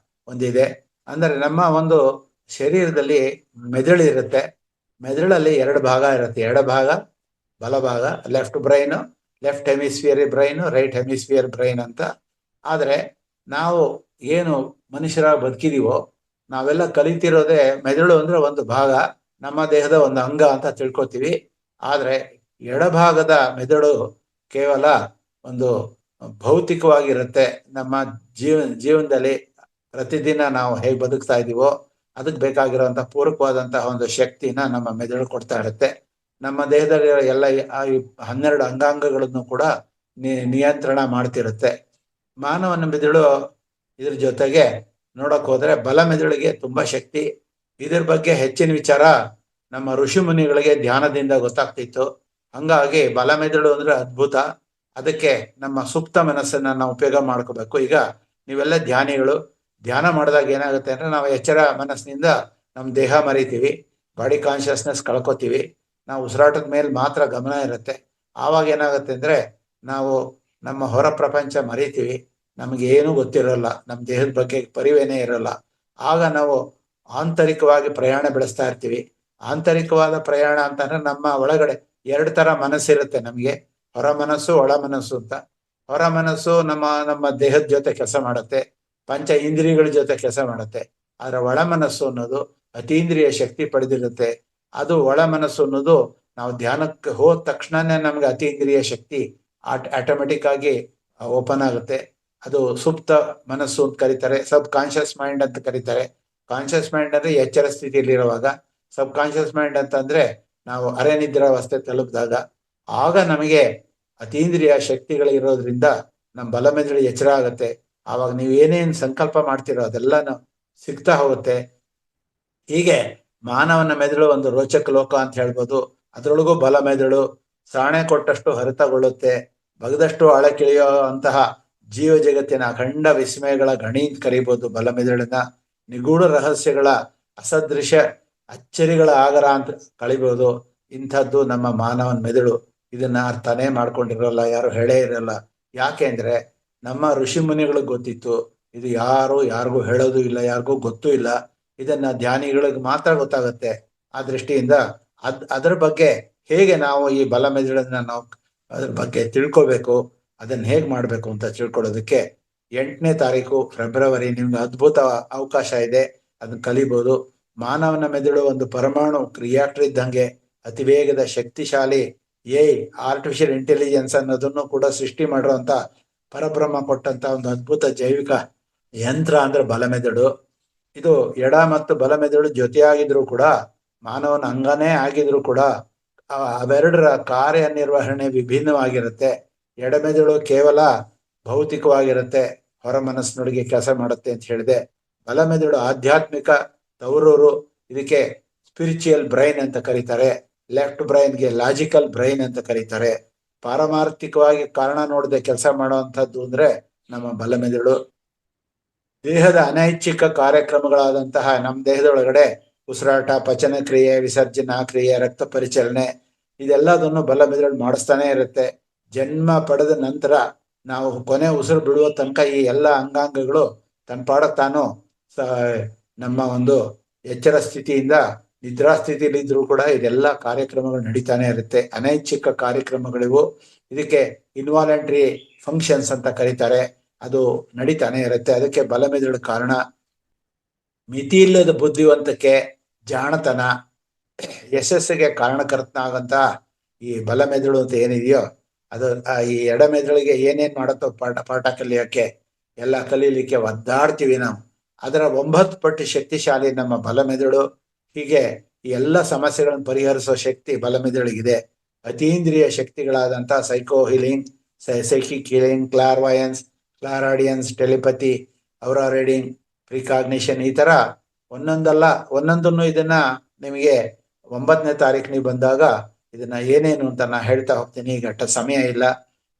ಒಂದಿದೆ. ಅಂದ್ರೆ ನಮ್ಮ ಒಂದು ಶರೀರದಲ್ಲಿ ಮೆದುಳು ಇರುತ್ತೆ. ಮೆದುಳಲ್ಲಿ 2 ಭಾಗ ಇರುತ್ತೆ. ಎಡಭಾಗ, ಬಲಭಾಗ, left brain, left hemisphere brain, right hemisphere brain ಅಂತ. ಆದರೆ ನಾವು ಏನು ಮನುಷ್ಯರಾಗಿ ಬದುಕಿದೀವೋ ನಾವೆಲ್ಲ ಕಲಿತಿರೋದೇ ಮೆದುಳು ಅಂದ್ರೆ ಒಂದು ಭಾಗ, ನಮ್ಮ ದೇಹದ ಒಂದು ಅಂಗ ಅಂತ ತಿಳ್ಕೊತೀವಿ. ಆದರೆ ಎಡಭಾಗದ ಮೆದುಳು ಕೇವಲ ಒಂದು ಭೌತಿಕವಾಗಿರುತ್ತೆ. ನಮ್ಮ ಜೀವನದಲ್ಲಿ ಪ್ರತಿದಿನ ನಾವು ಹೇಗೆ ಬದುಕ್ತಾ ಇದೀವೋ ಅದಕ್ಕೆ ಬೇಕಾಗಿರುವಂಥ ಪೂರಕವಾದಂತಹ ಒಂದು ಶಕ್ತಿನ ನಮ್ಮ ಮೆದುಳು ಕೊಡ್ತಾ ಇರುತ್ತೆ. ನಮ್ಮ ದೇಹದಲ್ಲಿ ಎಲ್ಲ 12 ಅಂಗಾಂಗಗಳನ್ನು ಕೂಡ ನಿಯಂತ್ರಣ ಮಾಡ್ತಿರುತ್ತೆ ಮಾನವನ ಮೆದುಳು. ಇದ್ರ ಜೊತೆಗೆ ನೋಡಕ್ ಹೋದ್ರೆ ಬಲ ಮೆದುಳಿಗೆ ತುಂಬಾ ಶಕ್ತಿ. ಇದ್ರ ಬಗ್ಗೆ ಹೆಚ್ಚಿನ ವಿಚಾರ ನಮ್ಮ ಋಷಿ ಮುನಿಗಳಿಗೆ ಧ್ಯಾನದಿಂದ ಗೊತ್ತಾಗ್ತಿತ್ತು. ಹಂಗಾಗಿ ಬಲ ಮೆದುಳು ಅಂದ್ರೆ ಅದ್ಭುತ. ಅದಕ್ಕೆ ನಮ್ಮ ಸುಪ್ತ ಮನಸ್ಸನ್ನ ನಾವು ಉಪಯೋಗ ಮಾಡ್ಕೋಬೇಕು. ಈಗ ನೀವೆಲ್ಲ ಧ್ಯಾನಿಗಳು, ಧ್ಯಾನ ಮಾಡಿದಾಗ ಏನಾಗುತ್ತೆ ಅಂದ್ರೆ ನಾವು ಎಚ್ಚರ ಮನಸ್ಸಿನಿಂದ ನಮ್ಮ ದೇಹ ಮರಿತೀವಿ, ಬಾಡಿ ಕಾನ್ಶಿಯಸ್ನೆಸ್ ಕಳ್ಕೊತೀವಿ. ನಾವು ಉಸಿರಾಟದ ಮೇಲೆ ಮಾತ್ರ ಗಮನ ಇರುತ್ತೆ. ಆವಾಗ ಏನಾಗುತ್ತೆ ಅಂದ್ರೆ ನಾವು ನಮ್ಮ ಹೊರ ಪ್ರಪಂಚ ಮರಿತೀವಿ. ನಮಗೇನು ಗೊತ್ತಿರೋಲ್ಲ, ನಮ್ಮ ದೇಹದ ಬಗ್ಗೆ ಪರಿವೇನೇ ಇರೋಲ್ಲ. ಆಗ ನಾವು ಆಂತರಿಕವಾಗಿ ಪ್ರಯಾಣ ಬೆಳೆಸ್ತಾ ಇರ್ತೀವಿ. ಆಂತರಿಕವಾದ ಪ್ರಯಾಣ ಅಂತಂದ್ರೆ ನಮ್ಮ ಒಳಗಡೆ ಎರಡು ತರ ಮನಸ್ಸಿರುತ್ತೆ ನಮಗೆ, ಹೊರ ಮನಸ್ಸು ಒಳ ಮನಸ್ಸು ಅಂತ. ಹೊರ ಮನಸ್ಸು ನಮ್ಮ ನಮ್ಮ ದೇಹದ ಜೊತೆ ಕೆಲಸ ಮಾಡುತ್ತೆ, ಪಂಚ ಇಂದ್ರಿಯಗಳ ಜೊತೆ ಕೆಲಸ ಮಾಡುತ್ತೆ. ಆದ್ರೆ ಒಳ ಮನಸ್ಸು ಅನ್ನೋದು ಅತೀಂದ್ರಿಯ ಶಕ್ತಿ ಪಡೆದಿರುತ್ತೆ. ಅದು ಒಳ ಮನಸ್ಸು ಅನ್ನೋದು ನಾವು ಧ್ಯಾನಕ್ಕೆ ಹೋದ ತಕ್ಷಣನೇ ನಮ್ಗೆ ಅತೀಂದ್ರಿಯ ಶಕ್ತಿ ಆಟೋಮೆಟಿಕ್ ಆಗಿ ಓಪನ್ ಆಗುತ್ತೆ. ಅದು ಸುಪ್ತ ಮನಸ್ಸು ಅಂತ ಕರೀತಾರೆ, ಸಬ್ ಕಾನ್ಶಿಯಸ್ ಮೈಂಡ್ ಅಂತ ಕರೀತಾರೆ. ಕಾನ್ಶಿಯಸ್ ಮೈಂಡ್ ಅಂದ್ರೆ ಎಚ್ಚರ ಸ್ಥಿತಿಯಲ್ಲಿರುವಾಗ, ಸಬ್ ಕಾನ್ಶಿಯಸ್ ಮೈಂಡ್ ಅಂತಂದ್ರೆ ನಾವು ಅರೆನಿದ್ರಾವಸ್ಥೆ ತಲುಪಿದಾಗ. ಆಗ ನಮಗೆ ಅತೀಂದ್ರಿಯ ಶಕ್ತಿಗಳಿರೋದ್ರಿಂದ ನಮ್ಮ ಬಲಮೆದುಳು ಎಚ್ಚರ ಆಗುತ್ತೆ. ಆವಾಗ ನೀವು ಏನೇನು ಸಂಕಲ್ಪ ಮಾಡ್ತೀರೋ ಅದೆಲ್ಲ ಸಿಗ್ತಾ ಹೋಗುತ್ತೆ. ಹೀಗೆ ಮಾನವನ ಮೆದುಳು ಒಂದು ರೋಚಕ ಲೋಕ ಅಂತ ಹೇಳ್ಬೋದು. ಅದರೊಳಗೂ ಬಲ ಮೆದುಳು ಸಾಣೆ ಕೊಟ್ಟಷ್ಟು ಹರಿತಗೊಳ್ಳುತ್ತೆ, ಬಗದಷ್ಟು ಆಳಕ್ಕಿಳಿಯೋ ಅಂತಹ ಜೀವ ಜಗತ್ತಿನ ಅಖಂಡ ವಿಸ್ಮಯಗಳ ಗಣಿ ಅಂತ ಕರೀಬಹುದು ಬಲ ಮೆದುಳನ್ನ. ನಿಗೂಢ ರಹಸ್ಯಗಳ ಅಸದೃಶ ಅಚ್ಚರಿಗಳ ಆಗರ ಅಂತ ಕಳಿಬಹುದು. ಇಂಥದ್ದು ನಮ್ಮ ಮಾನವನ ಮೆದುಳು. ಇದನ್ನ ಅರ್ಥನೇ ಮಾಡ್ಕೊಂಡಿರೋಲ್ಲ, ಯಾರು ಹೇಳೇ ಇರಲ್ಲ. ಯಾಕೆ ಅಂದ್ರೆ ನಮ್ಮ ಋಷಿ ಮುನಿಗಳಿಗೆ ಗೊತ್ತಿತ್ತು, ಇದು ಯಾರಿಗೂ ಹೇಳೋದು ಇಲ್ಲ, ಯಾರಿಗೂ ಗೊತ್ತೂ ಇಲ್ಲ. ಇದನ್ನ ಧ್ಯಾನಿಗಳಿಗೆ ಮಾತ್ರ ಗೊತ್ತಾಗುತ್ತೆ. ಆ ದೃಷ್ಟಿಯಿಂದ ಅದರ ಬಗ್ಗೆ ಹೇಗೆ ನಾವು ಈ ಬಲ ಮೆದುಳನ್ನ ನಾವು ಅದ್ರ ಬಗ್ಗೆ ತಿಳ್ಕೋಬೇಕು, ಅದನ್ನ ಹೇಗೆ ಮಾಡ್ಬೇಕು ಅಂತ ತಿಳ್ಕೊಳ್ಳೋದಕ್ಕೆ 8ನೇ ತಾರೀಕು ಫೆಬ್ರವರಿ ನಿಮ್ಗೆ ಅದ್ಭುತ ಅವಕಾಶ ಇದೆ, ಅದನ್ನ ಕಲಿಬಹುದು. ಮಾನವನ ಮೆದುಳು ಒಂದು ಪರಮಾಣು ರಿಯಾಕ್ಟರ್ ಇದ್ದಂಗೆ, ಅತಿ ವೇಗದ ಶಕ್ತಿಶಾಲಿ ಆರ್ಟಿಫಿಷಿಯಲ್ ಇಂಟೆಲಿಜೆನ್ಸ್ ಅನ್ನೋದನ್ನು ಕೂಡ ಸೃಷ್ಟಿ ಮಾಡಿರುವಂತ ಪರಬ್ರಹ್ಮ ಕೊಟ್ಟಂತ ಒಂದು ಅದ್ಭುತ ಜೈವಿಕ ಯಂತ್ರ ಅಂದ್ರೆ ಬಲಮೆದುಳು. ಇದು ಎಡ ಮತ್ತು ಬಲಮೆದುಳು ಜೊತೆಯಾಗಿದ್ರು ಕೂಡ, ಮಾನವನ ಅಂಗನೇ ಆಗಿದ್ರು ಕೂಡ ಅವೆರಡರ ಕಾರ್ಯನಿರ್ವಹಣೆ ವಿಭಿನ್ನವಾಗಿರುತ್ತೆ. ಎಡಮೆದುಳು ಕೇವಲ ಭೌತಿಕವಾಗಿರುತ್ತೆ, ಹೊರ ಮನಸ್ಸಿನೊಳಗೆ ಕೆಲಸ ಮಾಡುತ್ತೆ ಅಂತ ಹೇಳಿದೆ. ಬಲಮೆದುಳು ಆಧ್ಯಾತ್ಮಿಕ ತವರೂರು, ಇದಕ್ಕೆ ಸ್ಪಿರಿಚುವಲ್ ಬ್ರೈನ್ ಅಂತ ಕರೀತಾರೆ. ಲೆಫ್ಟ್ ಬ್ರೈನ್ಗೆ ಲಾಜಿಕಲ್ ಬ್ರೈನ್ ಅಂತ ಕರೀತಾರೆ. ಪಾರಮಾರ್ಥಿಕವಾಗಿ ಕಾರಣ ನೋಡದೆ ಕೆಲಸ ಮಾಡುವಂಥದ್ದು ಅಂದ್ರೆ ನಮ್ಮ ಬಲಮೆದುಳು. ದೇಹದ ಅನೈಚ್ಛಿಕ ಕಾರ್ಯಕ್ರಮಗಳಾದಂತಹ ನಮ್ಮ ದೇಹದೊಳಗಡೆ ಉಸಿರಾಟ, ಪಚನ ಕ್ರಿಯೆ, ವಿಸರ್ಜನಾ ಕ್ರಿಯೆ, ರಕ್ತ ಪರಿಚಲನೆ, ಇದೆಲ್ಲದನ್ನು ಬಲಮೆದುಳು ಮಾಡಿಸ್ತಾನೆ ಇರುತ್ತೆ. ಜನ್ಮ ಪಡೆದ ನಂತರ ನಾವು ಕೊನೆ ಉಸಿರು ಬಿಡುವ ತನಕ ಈ ಎಲ್ಲ ಅಂಗಾಂಗಗಳು ತನ್ನ ಪಾಡಕ್ಕೆ ತಾನು ನಮ್ಮ ಒಂದು ಎಚ್ಚರ ಸ್ಥಿತಿಯಿಂದ ನಿದ್ರಾ ಸ್ಥಿತಿಯಲ್ಲಿದ್ರೂ ಕೂಡ ಇದೆಲ್ಲ ಕಾರ್ಯಕ್ರಮಗಳು ನಡೀತಾನೆ ಇರುತ್ತೆ. ಅನೈಚ್ಛಿಕ ಕಾರ್ಯಕ್ರಮಗಳಿವು, ಇದಕ್ಕೆ ಇನ್ವಾಲಂಟ್ರಿ ಫಂಕ್ಷನ್ಸ್ ಅಂತ ಕರೀತಾರೆ. ಅದು ನಡೀತಾನೆ ಇರುತ್ತೆ. ಅದಕ್ಕೆ ಬಲಮೆದುಳು ಕಾರಣ. ಮಿತಿ ಇಲ್ಲದ ಬುದ್ಧಿವಂತಕ್ಕೆ, ಜಾಣತನ, ಯಶಸ್ಸಿಗೆ ಕಾರಣಕರ್ತನಾಗಂತ ಈ ಬಲಮೆದುಳು ಅಂತ ಏನಿದೆಯೋ ಅದು ಈ ಎಡಮೆದುಳಿಗೆ ಏನೇನ್ ಮಾಡುತ್ತೋ ಪಾಠ ಕಲಿಯೋಕ್ಕೆ ಎಲ್ಲ ಕಲೀಲಿಕ್ಕೆ ಒದ್ದಾಡ್ತೀವಿ ನಾವು. ಅದರ 9 ಪಟ್ಟು ಶಕ್ತಿಶಾಲಿ ನಮ್ಮ ಬಲಮೆದುಳು. ಹೀಗೆ ಈ ಎಲ್ಲ ಸಮಸ್ಯೆಗಳನ್ನು ಪರಿಹರಿಸೋ ಶಕ್ತಿ ಬಲಮೆದುಳಿಗಿದೆ. ಅತೀಂದ್ರಿಯ ಶಕ್ತಿಗಳಾದಂಥ psycho healing, psychic healing, clairvoyance, clairaudience, telepathy, aura reading, precognition, ಈ ತರ ಒಂದೊಂದನ್ನು ಇದನ್ನ ನಿಮಗೆ 9ನೇ ತಾರೀಕು ನೀವು ಬಂದಾಗ ಇದನ್ನ ಏನೇನು ಅಂತ ನಾ ಹೇಳ್ತಾ ಹೋಗ್ತೀನಿ. ಈಗ ಸಮಯ ಇಲ್ಲ.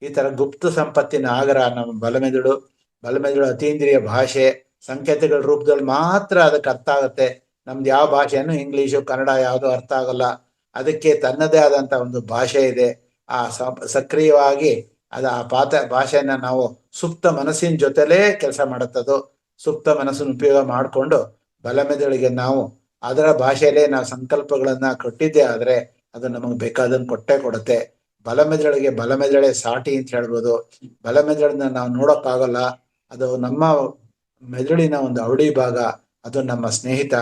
ಈ ತರ ಗುಪ್ತ ಸಂಪತ್ತಿನ ಆಗರ ನಮ್ಮ ಬಲಮೆದುಳು. ಬಲಮೆದುಳು ಅತೀಂದ್ರಿಯ ಭಾಷೆ, ಸಂಕೇತಗಳ ರೂಪದಲ್ಲಿ ಮಾತ್ರ ಅದಕ್ಕೆ ಅರ್ಥ ಆಗುತ್ತೆ. ನಮ್ದು ಯಾವ ಭಾಷೆನೂ ಇಂಗ್ಲಿಷು ಕನ್ನಡ ಯಾವುದೂ ಅರ್ಥ ಆಗಲ್ಲ. ಅದಕ್ಕೆ ತನ್ನದೇ ಆದಂತ ಒಂದು ಭಾಷೆ ಇದೆ. ಆ ಸಕ್ರಿಯವಾಗಿ ಆ ಭಾಷೆಯನ್ನ ನಾವು ಸುಪ್ತ ಮನಸ್ಸಿನ ಜೊತೆಲೇ ಕೆಲಸ ಮಾಡುತ್ತದು. ಸುಪ್ತ ಮನಸ್ಸನ್ನು ಉಪಯೋಗ ಮಾಡಿಕೊಂಡು ಬಲಮೆದುಳಿಗೆ ನಾವು ಅದರ ಭಾಷೆಯಲ್ಲೇ ನಾವು ಸಂಕಲ್ಪಗಳನ್ನ ಕೊಟ್ಟಿದ್ದೇ ಆದ್ರೆ ಅದು ನಮಗೆ ಬೇಕಾದನ್ನು ಕೊಟ್ಟೇ ಕೊಡುತ್ತೆ. ಬಲಮೆದುಳಿಗೆ ಸಾಟಿ ಅಂತ ಹೇಳ್ಬೋದು. ಬಲಮೆದುಳನ್ನ ನಾವು ನೋಡೋಕ್ಕಾಗಲ್ಲ, ಅದು ನಮ್ಮ ಮೆದುಳಿನ ಒಂದು ಅವಳಿ ಭಾಗ. ಅದು ನಮ್ಮ ಸ್ನೇಹಿತ,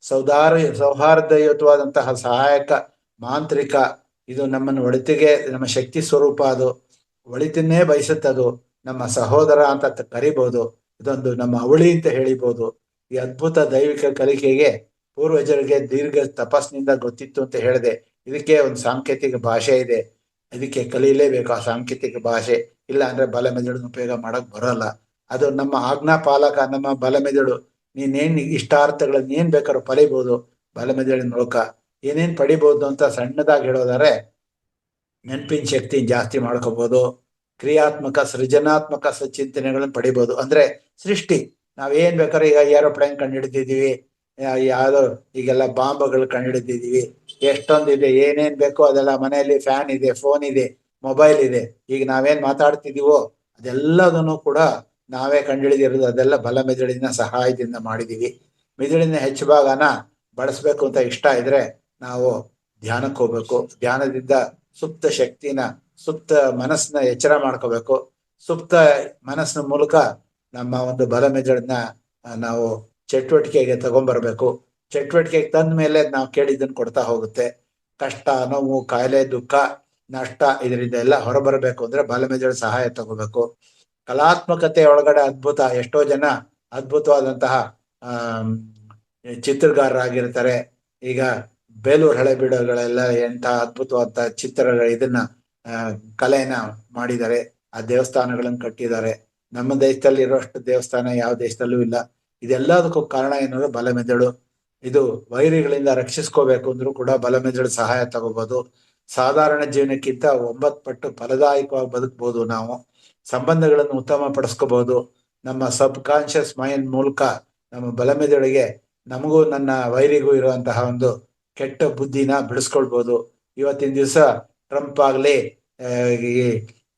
ಸೌಹಾರ್ದಯುತವಾದಂತಹ ಸಹಾಯಕ, ಮಾಂತ್ರಿಕ. ಇದು ನಮ್ಮನ್ನು ಒಳಿತಿಗೆ, ನಮ್ಮ ಶಕ್ತಿ ಸ್ವರೂಪ. ಅದು ಒಳಿತನ್ನೇ ಬಯಸುತ್ತದು. ನಮ್ಮ ಸಹೋದರ ಅಂತ ಕರಿಬಹುದು. ಇದೊಂದು ನಮ್ಮ ಅವಳಿ ಅಂತ ಹೇಳಿಬಹುದು. ಈ ಅದ್ಭುತ ದೈವಿಕ ಕಲಿಕೆಗೆ ಪೂರ್ವಜರಿಗೆ ದೀರ್ಘ ತಪಸ್ಸಿನಿಂದ ಗೊತ್ತಿತ್ತು ಅಂತ ಹೇಳಿದೆ. ಇದಕ್ಕೆ ಒಂದು ಸಾಂಕೇತಿಕ ಭಾಷೆ ಇದೆ, ಇದಕ್ಕೆ ಕಲೀಲೇಬೇಕು ಆ ಸಾಂಕೇತಿಕ ಭಾಷೆ. ಇಲ್ಲ ಅಂದ್ರೆ ಬಲಮೆದುಳನ್ನ ಉಪಯೋಗ ಮಾಡಕ್ ಬರೋಲ್ಲ. ಅದು ನಮ್ಮ ಆಜ್ಞಾ ಪಾಲಕ, ನಮ್ಮ ಬಲಮೆದುಳು. ನೀನೇನ್ ಇಷ್ಟಾರ್ಥಗಳನ್ನ ಏನ್ ಬೇಕಾದ್ರೂ ಪಡಿಬಹುದು ಬಲಮೆದುಳಿನ ಮೂಲಕ. ಏನೇನ್ ಪಡಿಬಹುದು ಅಂತ ಸಣ್ಣದಾಗಿ ಹೇಳೋದಾದ್ರೆ, ನೆನಪಿನ ಶಕ್ತಿ ಜಾಸ್ತಿ ಮಾಡ್ಕೋಬಹುದು, ಕ್ರಿಯಾತ್ಮಕ ಸೃಜನಾತ್ಮಕ ಚಿಂತನೆಗಳನ್ನ ಪಡಿಬಹುದು. ಅಂದ್ರೆ ಸೃಷ್ಟಿ, ನಾವೇನ್ ಬೇಕಾದ್ರೆ ಈಗ ಏರೋಪ್ಲೇನ್ ಕಂಡುಹಿಡಿದಿದೀವಿ, ಯಾವ್ದೋ ಈಗೆಲ್ಲ ಬಾಂಬ್ಗಳು ಕಂಡುಹಿಡಿದಿದೀವಿ, ಎಷ್ಟೊಂದಿದೆ, ಏನೇನ್ ಬೇಕೋ ಅದೆಲ್ಲ ಮನೆಯಲ್ಲಿ. ಫ್ಯಾನ್ ಇದೆ, ಫೋನ್ ಇದೆ, ಮೊಬೈಲ್ ಇದೆ. ಈಗ ನಾವೇನ್ ಮಾತಾಡ್ತಿದೀವೋ ಅದೆಲ್ಲದನ್ನು ಕೂಡ ನಾವೇ ಕಂಡುಹಿಡಿದಿರೋದು ಅದೆಲ್ಲ ಬಲ ಮೆದುಳಿನ ಸಹಾಯದಿಂದ ಮಾಡಿದೀವಿ. ಮೆದುಳಿನ ಹೆಚ್ಚು ಭಾಗನ ಬಳಸ್ಬೇಕು ಅಂತ ಇಷ್ಟ ಇದ್ರೆ ನಾವು ಧ್ಯಾನಕ್ಕೆ ಹೋಗ್ಬೇಕು. ಧ್ಯಾನದಿಂದ ಸುಪ್ತ ಶಕ್ತಿನ, ಸುಪ್ತ ಮನಸ್ಸನ್ನ ಎಚ್ಚರ ಮಾಡ್ಕೋಬೇಕು. ಸುಪ್ತ ಮನಸ್ಸಿನ ಮೂಲಕ ನಮ್ಮ ಒಂದು ಬಲ ಮೆದುಳನ್ನ ನಾವು ಚಟುವಟಿಕೆಗೆ ತಗೊಂಡ್ಬರ್ಬೇಕು. ಚಟುವಟಿಕೆಗೆ ತಂದ ಮೇಲೆ ನಾವು ಕೇಳಿದ್ದನ್ನು ಕೊಡ್ತಾ ಹೋಗುತ್ತೆ. ಕಷ್ಟ, ನೋವು, ಕಾಯಿಲೆ, ದುಃಖ, ನಷ್ಟ ಇದರಿಂದ ಎಲ್ಲ ಹೊರಬರಬೇಕು ಅಂದ್ರೆ ಬಲ ಮೆದುಳು ಸಹಾಯ ತಗೋಬೇಕು. ಕಲಾತ್ಮಕತೆ ಒಳಗಡೆ ಅದ್ಭುತ, ಎಷ್ಟೋ ಜನ ಅದ್ಭುತವಾದಂತಹ ಚಿತ್ರಗಾರರಾಗಿರ್ತಾರೆ. ಈಗ ಬೇಲೂರು ಹಳೆಬೀಡುಗಳೆಲ್ಲ ಎಂಥ ಅದ್ಭುತವಾದ ಇದನ್ನ ಕಲೆನ ಮಾಡಿದ್ದಾರೆ. ಆ ದೇವಸ್ಥಾನಗಳನ್ನು ಕಟ್ಟಿದ್ದಾರೆ. ನಮ್ಮ ದೇಶದಲ್ಲಿ ಇರೋಷ್ಟು ದೇವಸ್ಥಾನ ಯಾವ ದೇಶದಲ್ಲೂ ಇಲ್ಲ. ಇದೆಲ್ಲದಕ್ಕೂ ಕಾರಣ ಏನಂದ್ರೆ ಬಲ ಮೆದುಳು. ಇದು ವೈರಿಗಳಿಂದ ರಕ್ಷಿಸ್ಕೋಬೇಕು ಅಂದ್ರೂ ಕೂಡ ಬಲ ಮೆದುಳು ಸಹಾಯ ತಗೋಬಹುದು. ಸಾಧಾರಣ ಜೀವನಕ್ಕಿಂತ 9 ಪಟ್ಟು ಫಲದಾಯಕವಾಗಿ ಬದುಕಬಹುದು. ನಾವು ಸಂಬಂಧಗಳನ್ನು ಉತ್ತಮ ಪಡಿಸ್ಕೋಬಹುದು. ನಮ್ಮ ಸಬ್ ಕಾನ್ಶಿಯಸ್ ಮೈಂಡ್ ಮೂಲಕ ನಮ್ಮ ಬಲ ಮೆದುಳಿಗೆ ನಮಗೂ ನನ್ನ ವೈರಿಗೂ ಇರುವಂತಹ ಒಂದು ಕೆಟ್ಟ ಬುದ್ಧಿನ ಬಿಡಿಸ್ಕೊಳ್ಬಹುದು. ಇವತ್ತಿನ ದಿವಸ ಟ್ರಂಪ್ ಆಗ್ಲಿ,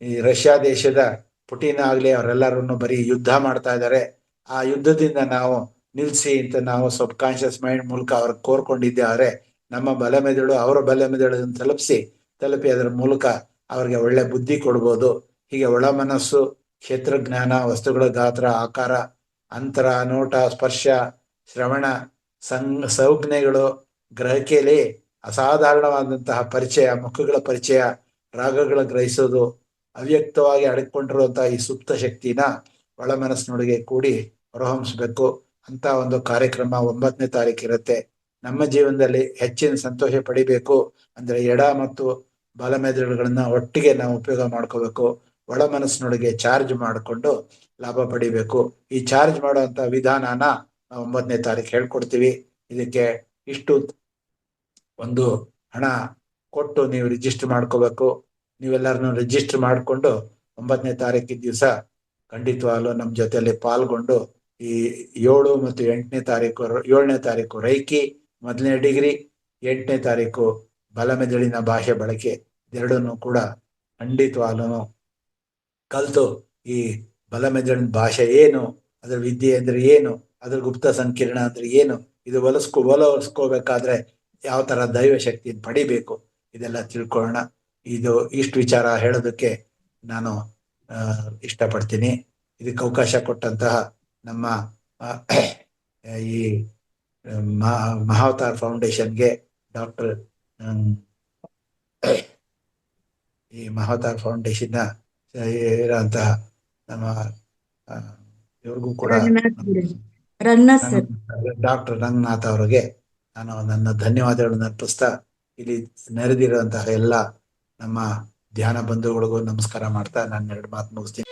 ಈ ರಷ್ಯಾ ದೇಶದ ಪುಟಿನ್ ಆಗ್ಲಿ, ಅವರೆಲ್ಲರನ್ನು ಬರೀ ಯುದ್ಧ ಮಾಡ್ತಾ ಇದ್ದಾರೆ. ಆ ಯುದ್ಧದಿಂದ ನಾವು ನಿಲ್ಸಿ ಅಂತ ನಾವು ಸಬ್ ಕಾನ್ಶಿಯಸ್ ಮೈಂಡ್ ಮೂಲಕ ಅವ್ರಿಗೆ ಕೋರ್ಕೊಂಡಿದ್ದಾರೆ. ನಮ್ಮ ಬಲ ಮೆದುಳು ಅವರ ಬಲ ಮೆದುಳನ್ನು ತಲುಪಿ ಅದರ ಮೂಲಕ ಅವ್ರಿಗೆ ಒಳ್ಳೆ ಬುದ್ಧಿ ಕೊಡ್ಬೋದು. ಹೀಗೆ ಒಳ ಮನಸ್ಸು, ಕ್ಷೇತ್ರಜ್ಞಾನ, ವಸ್ತುಗಳ ಗಾತ್ರ, ಆಕಾರ, ಅಂತರ, ನೋಟ, ಸ್ಪರ್ಶ, ಶ್ರವಣ, ಸಂಜ್ಞೆಗಳು, ಗ್ರಹಿಕೆಯಲ್ಲಿ ಅಸಾಧಾರಣವಾದಂತಹ ಪರಿಚಯ, ಮುಖಗಳ ಪರಿಚಯ, ರಾಗಗಳ ಗ್ರಹಿಸೋದು, ಅವ್ಯಕ್ತವಾಗಿ ಅಡಕೊಂಡಿರುವಂತಹ ಈ ಸುಪ್ತ ಶಕ್ತಿನ ಒಳ ಮನಸ್ಸಿನೊಳಗೆ ಕೂಡಿ ಹೊರಹೊಮ್ಮಿಸ್ಬೇಕು ಅಂತ ಒಂದು ಕಾರ್ಯಕ್ರಮ 9ನೇ ತಾರೀಕು ಇರುತ್ತೆ. ನಮ್ಮ ಜೀವನದಲ್ಲಿ ಹೆಚ್ಚಿನ ಸಂತೋಷ ಪಡಿಬೇಕು ಅಂದ್ರೆ ಎಡ ಮತ್ತು ಬಲ ಮೆದುಳುಗಳನ್ನ ಒಟ್ಟಿಗೆ ನಾವು ಉಪಯೋಗ ಮಾಡ್ಕೋಬೇಕು. ಒಳ ಮನಸ್ಸಿನೊಳಗೆ ಚಾರ್ಜ್ ಮಾಡಿಕೊಂಡು ಲಾಭ ಪಡಿಬೇಕು. ಈ ಚಾರ್ಜ್ ಮಾಡುವಂತ ವಿಧಾನನ 9ನೇ ತಾರೀಕು ಹೇಳ್ಕೊಡ್ತೀವಿ. ಇದಕ್ಕೆ ಇಷ್ಟು ಒಂದು ಹಣ ಕೊಟ್ಟು ನೀವು ರಿಜಿಸ್ಟರ್ ಮಾಡ್ಕೋಬೇಕು. ನೀವೆಲ್ಲರನ್ನು ರಿಜಿಸ್ಟರ್ ಮಾಡಿಕೊಂಡು 9ನೇ ತಾರೀಕಿನ ದಿವಸ ಖಂಡಿತವಾಗ್ಲೂ ನಮ್ಮ ಜೊತೆಯಲ್ಲಿ ಪಾಲ್ಗೊಂಡು ಈ 7 ಮತ್ತು 8ನೇ ತಾರೀಕು, 7ನೇ ತಾರೀಕು ರೈಕಿ 1ನೇ ಡಿಗ್ರಿ, 8ನೇ ತಾರೀಕು ಬಲ ಮೆದುಳಿನ ಭಾಷೆ ಬಳಕೆ, ಎರಡನ್ನೂ ಕೂಡ ಖಂಡಿತವಾಗ್ಲೂ ಕಲಿತು ಈ ಬಲ ಮೆದುಳಿನ ಭಾಷೆ ಏನು, ಅದ್ರ ವಿದ್ಯೆ ಅಂದ್ರೆ ಏನು, ಅದ್ರ ಗುಪ್ತ ಸಂಕೀರ್ಣ ಅಂದ್ರೆ ಏನು, ಇದು ಒಲಿಸ್ಕೋಬೇಕಾದ್ರೆ ಯಾವ ತರ ದೈವ ಶಕ್ತಿ ಪಡಿಬೇಕು, ಇದೆಲ್ಲ ತಿಳ್ಕೊಳ್ಳೋಣ. ಇಷ್ಟು ವಿಚಾರ ಹೇಳೋದಕ್ಕೆ ನಾನು ಇಷ್ಟಪಡ್ತೀನಿ. ಇದಕ್ಕೆ ಅವಕಾಶ ಕೊಟ್ಟಂತಹ ನಮ್ಮ ಈ ಮಹಾವತಾರ್ ಫೌಂಡೇಶನ್ಗೆ ಈ ಮಹಾವತಾರ್ ಫೌಂಡೇಶನ್ ಇರೋಂತಹ ನಮ್ಮ ಇವ್ರಿಗೂ ಕೂಡ ಡಾಕ್ಟರ್ ರಂಗನಾಥ್ ಅವರಿಗೆ ನಾನು ನನ್ನ ಧನ್ಯವಾದಗಳನ್ನು ಅರ್ಪಿಸ್ತಾ ಇಲ್ಲಿ ನೆರೆದಿರುವಂತಹ ಎಲ್ಲ ನಮ್ಮ ಧ್ಯಾನ ಬಂಧುಗಳಿಗೂ ನಮಸ್ಕಾರ ಮಾಡ್ತಾ ನಾನು 2 ಮಾತು ಮುಗಿಸ್ತೀನಿ.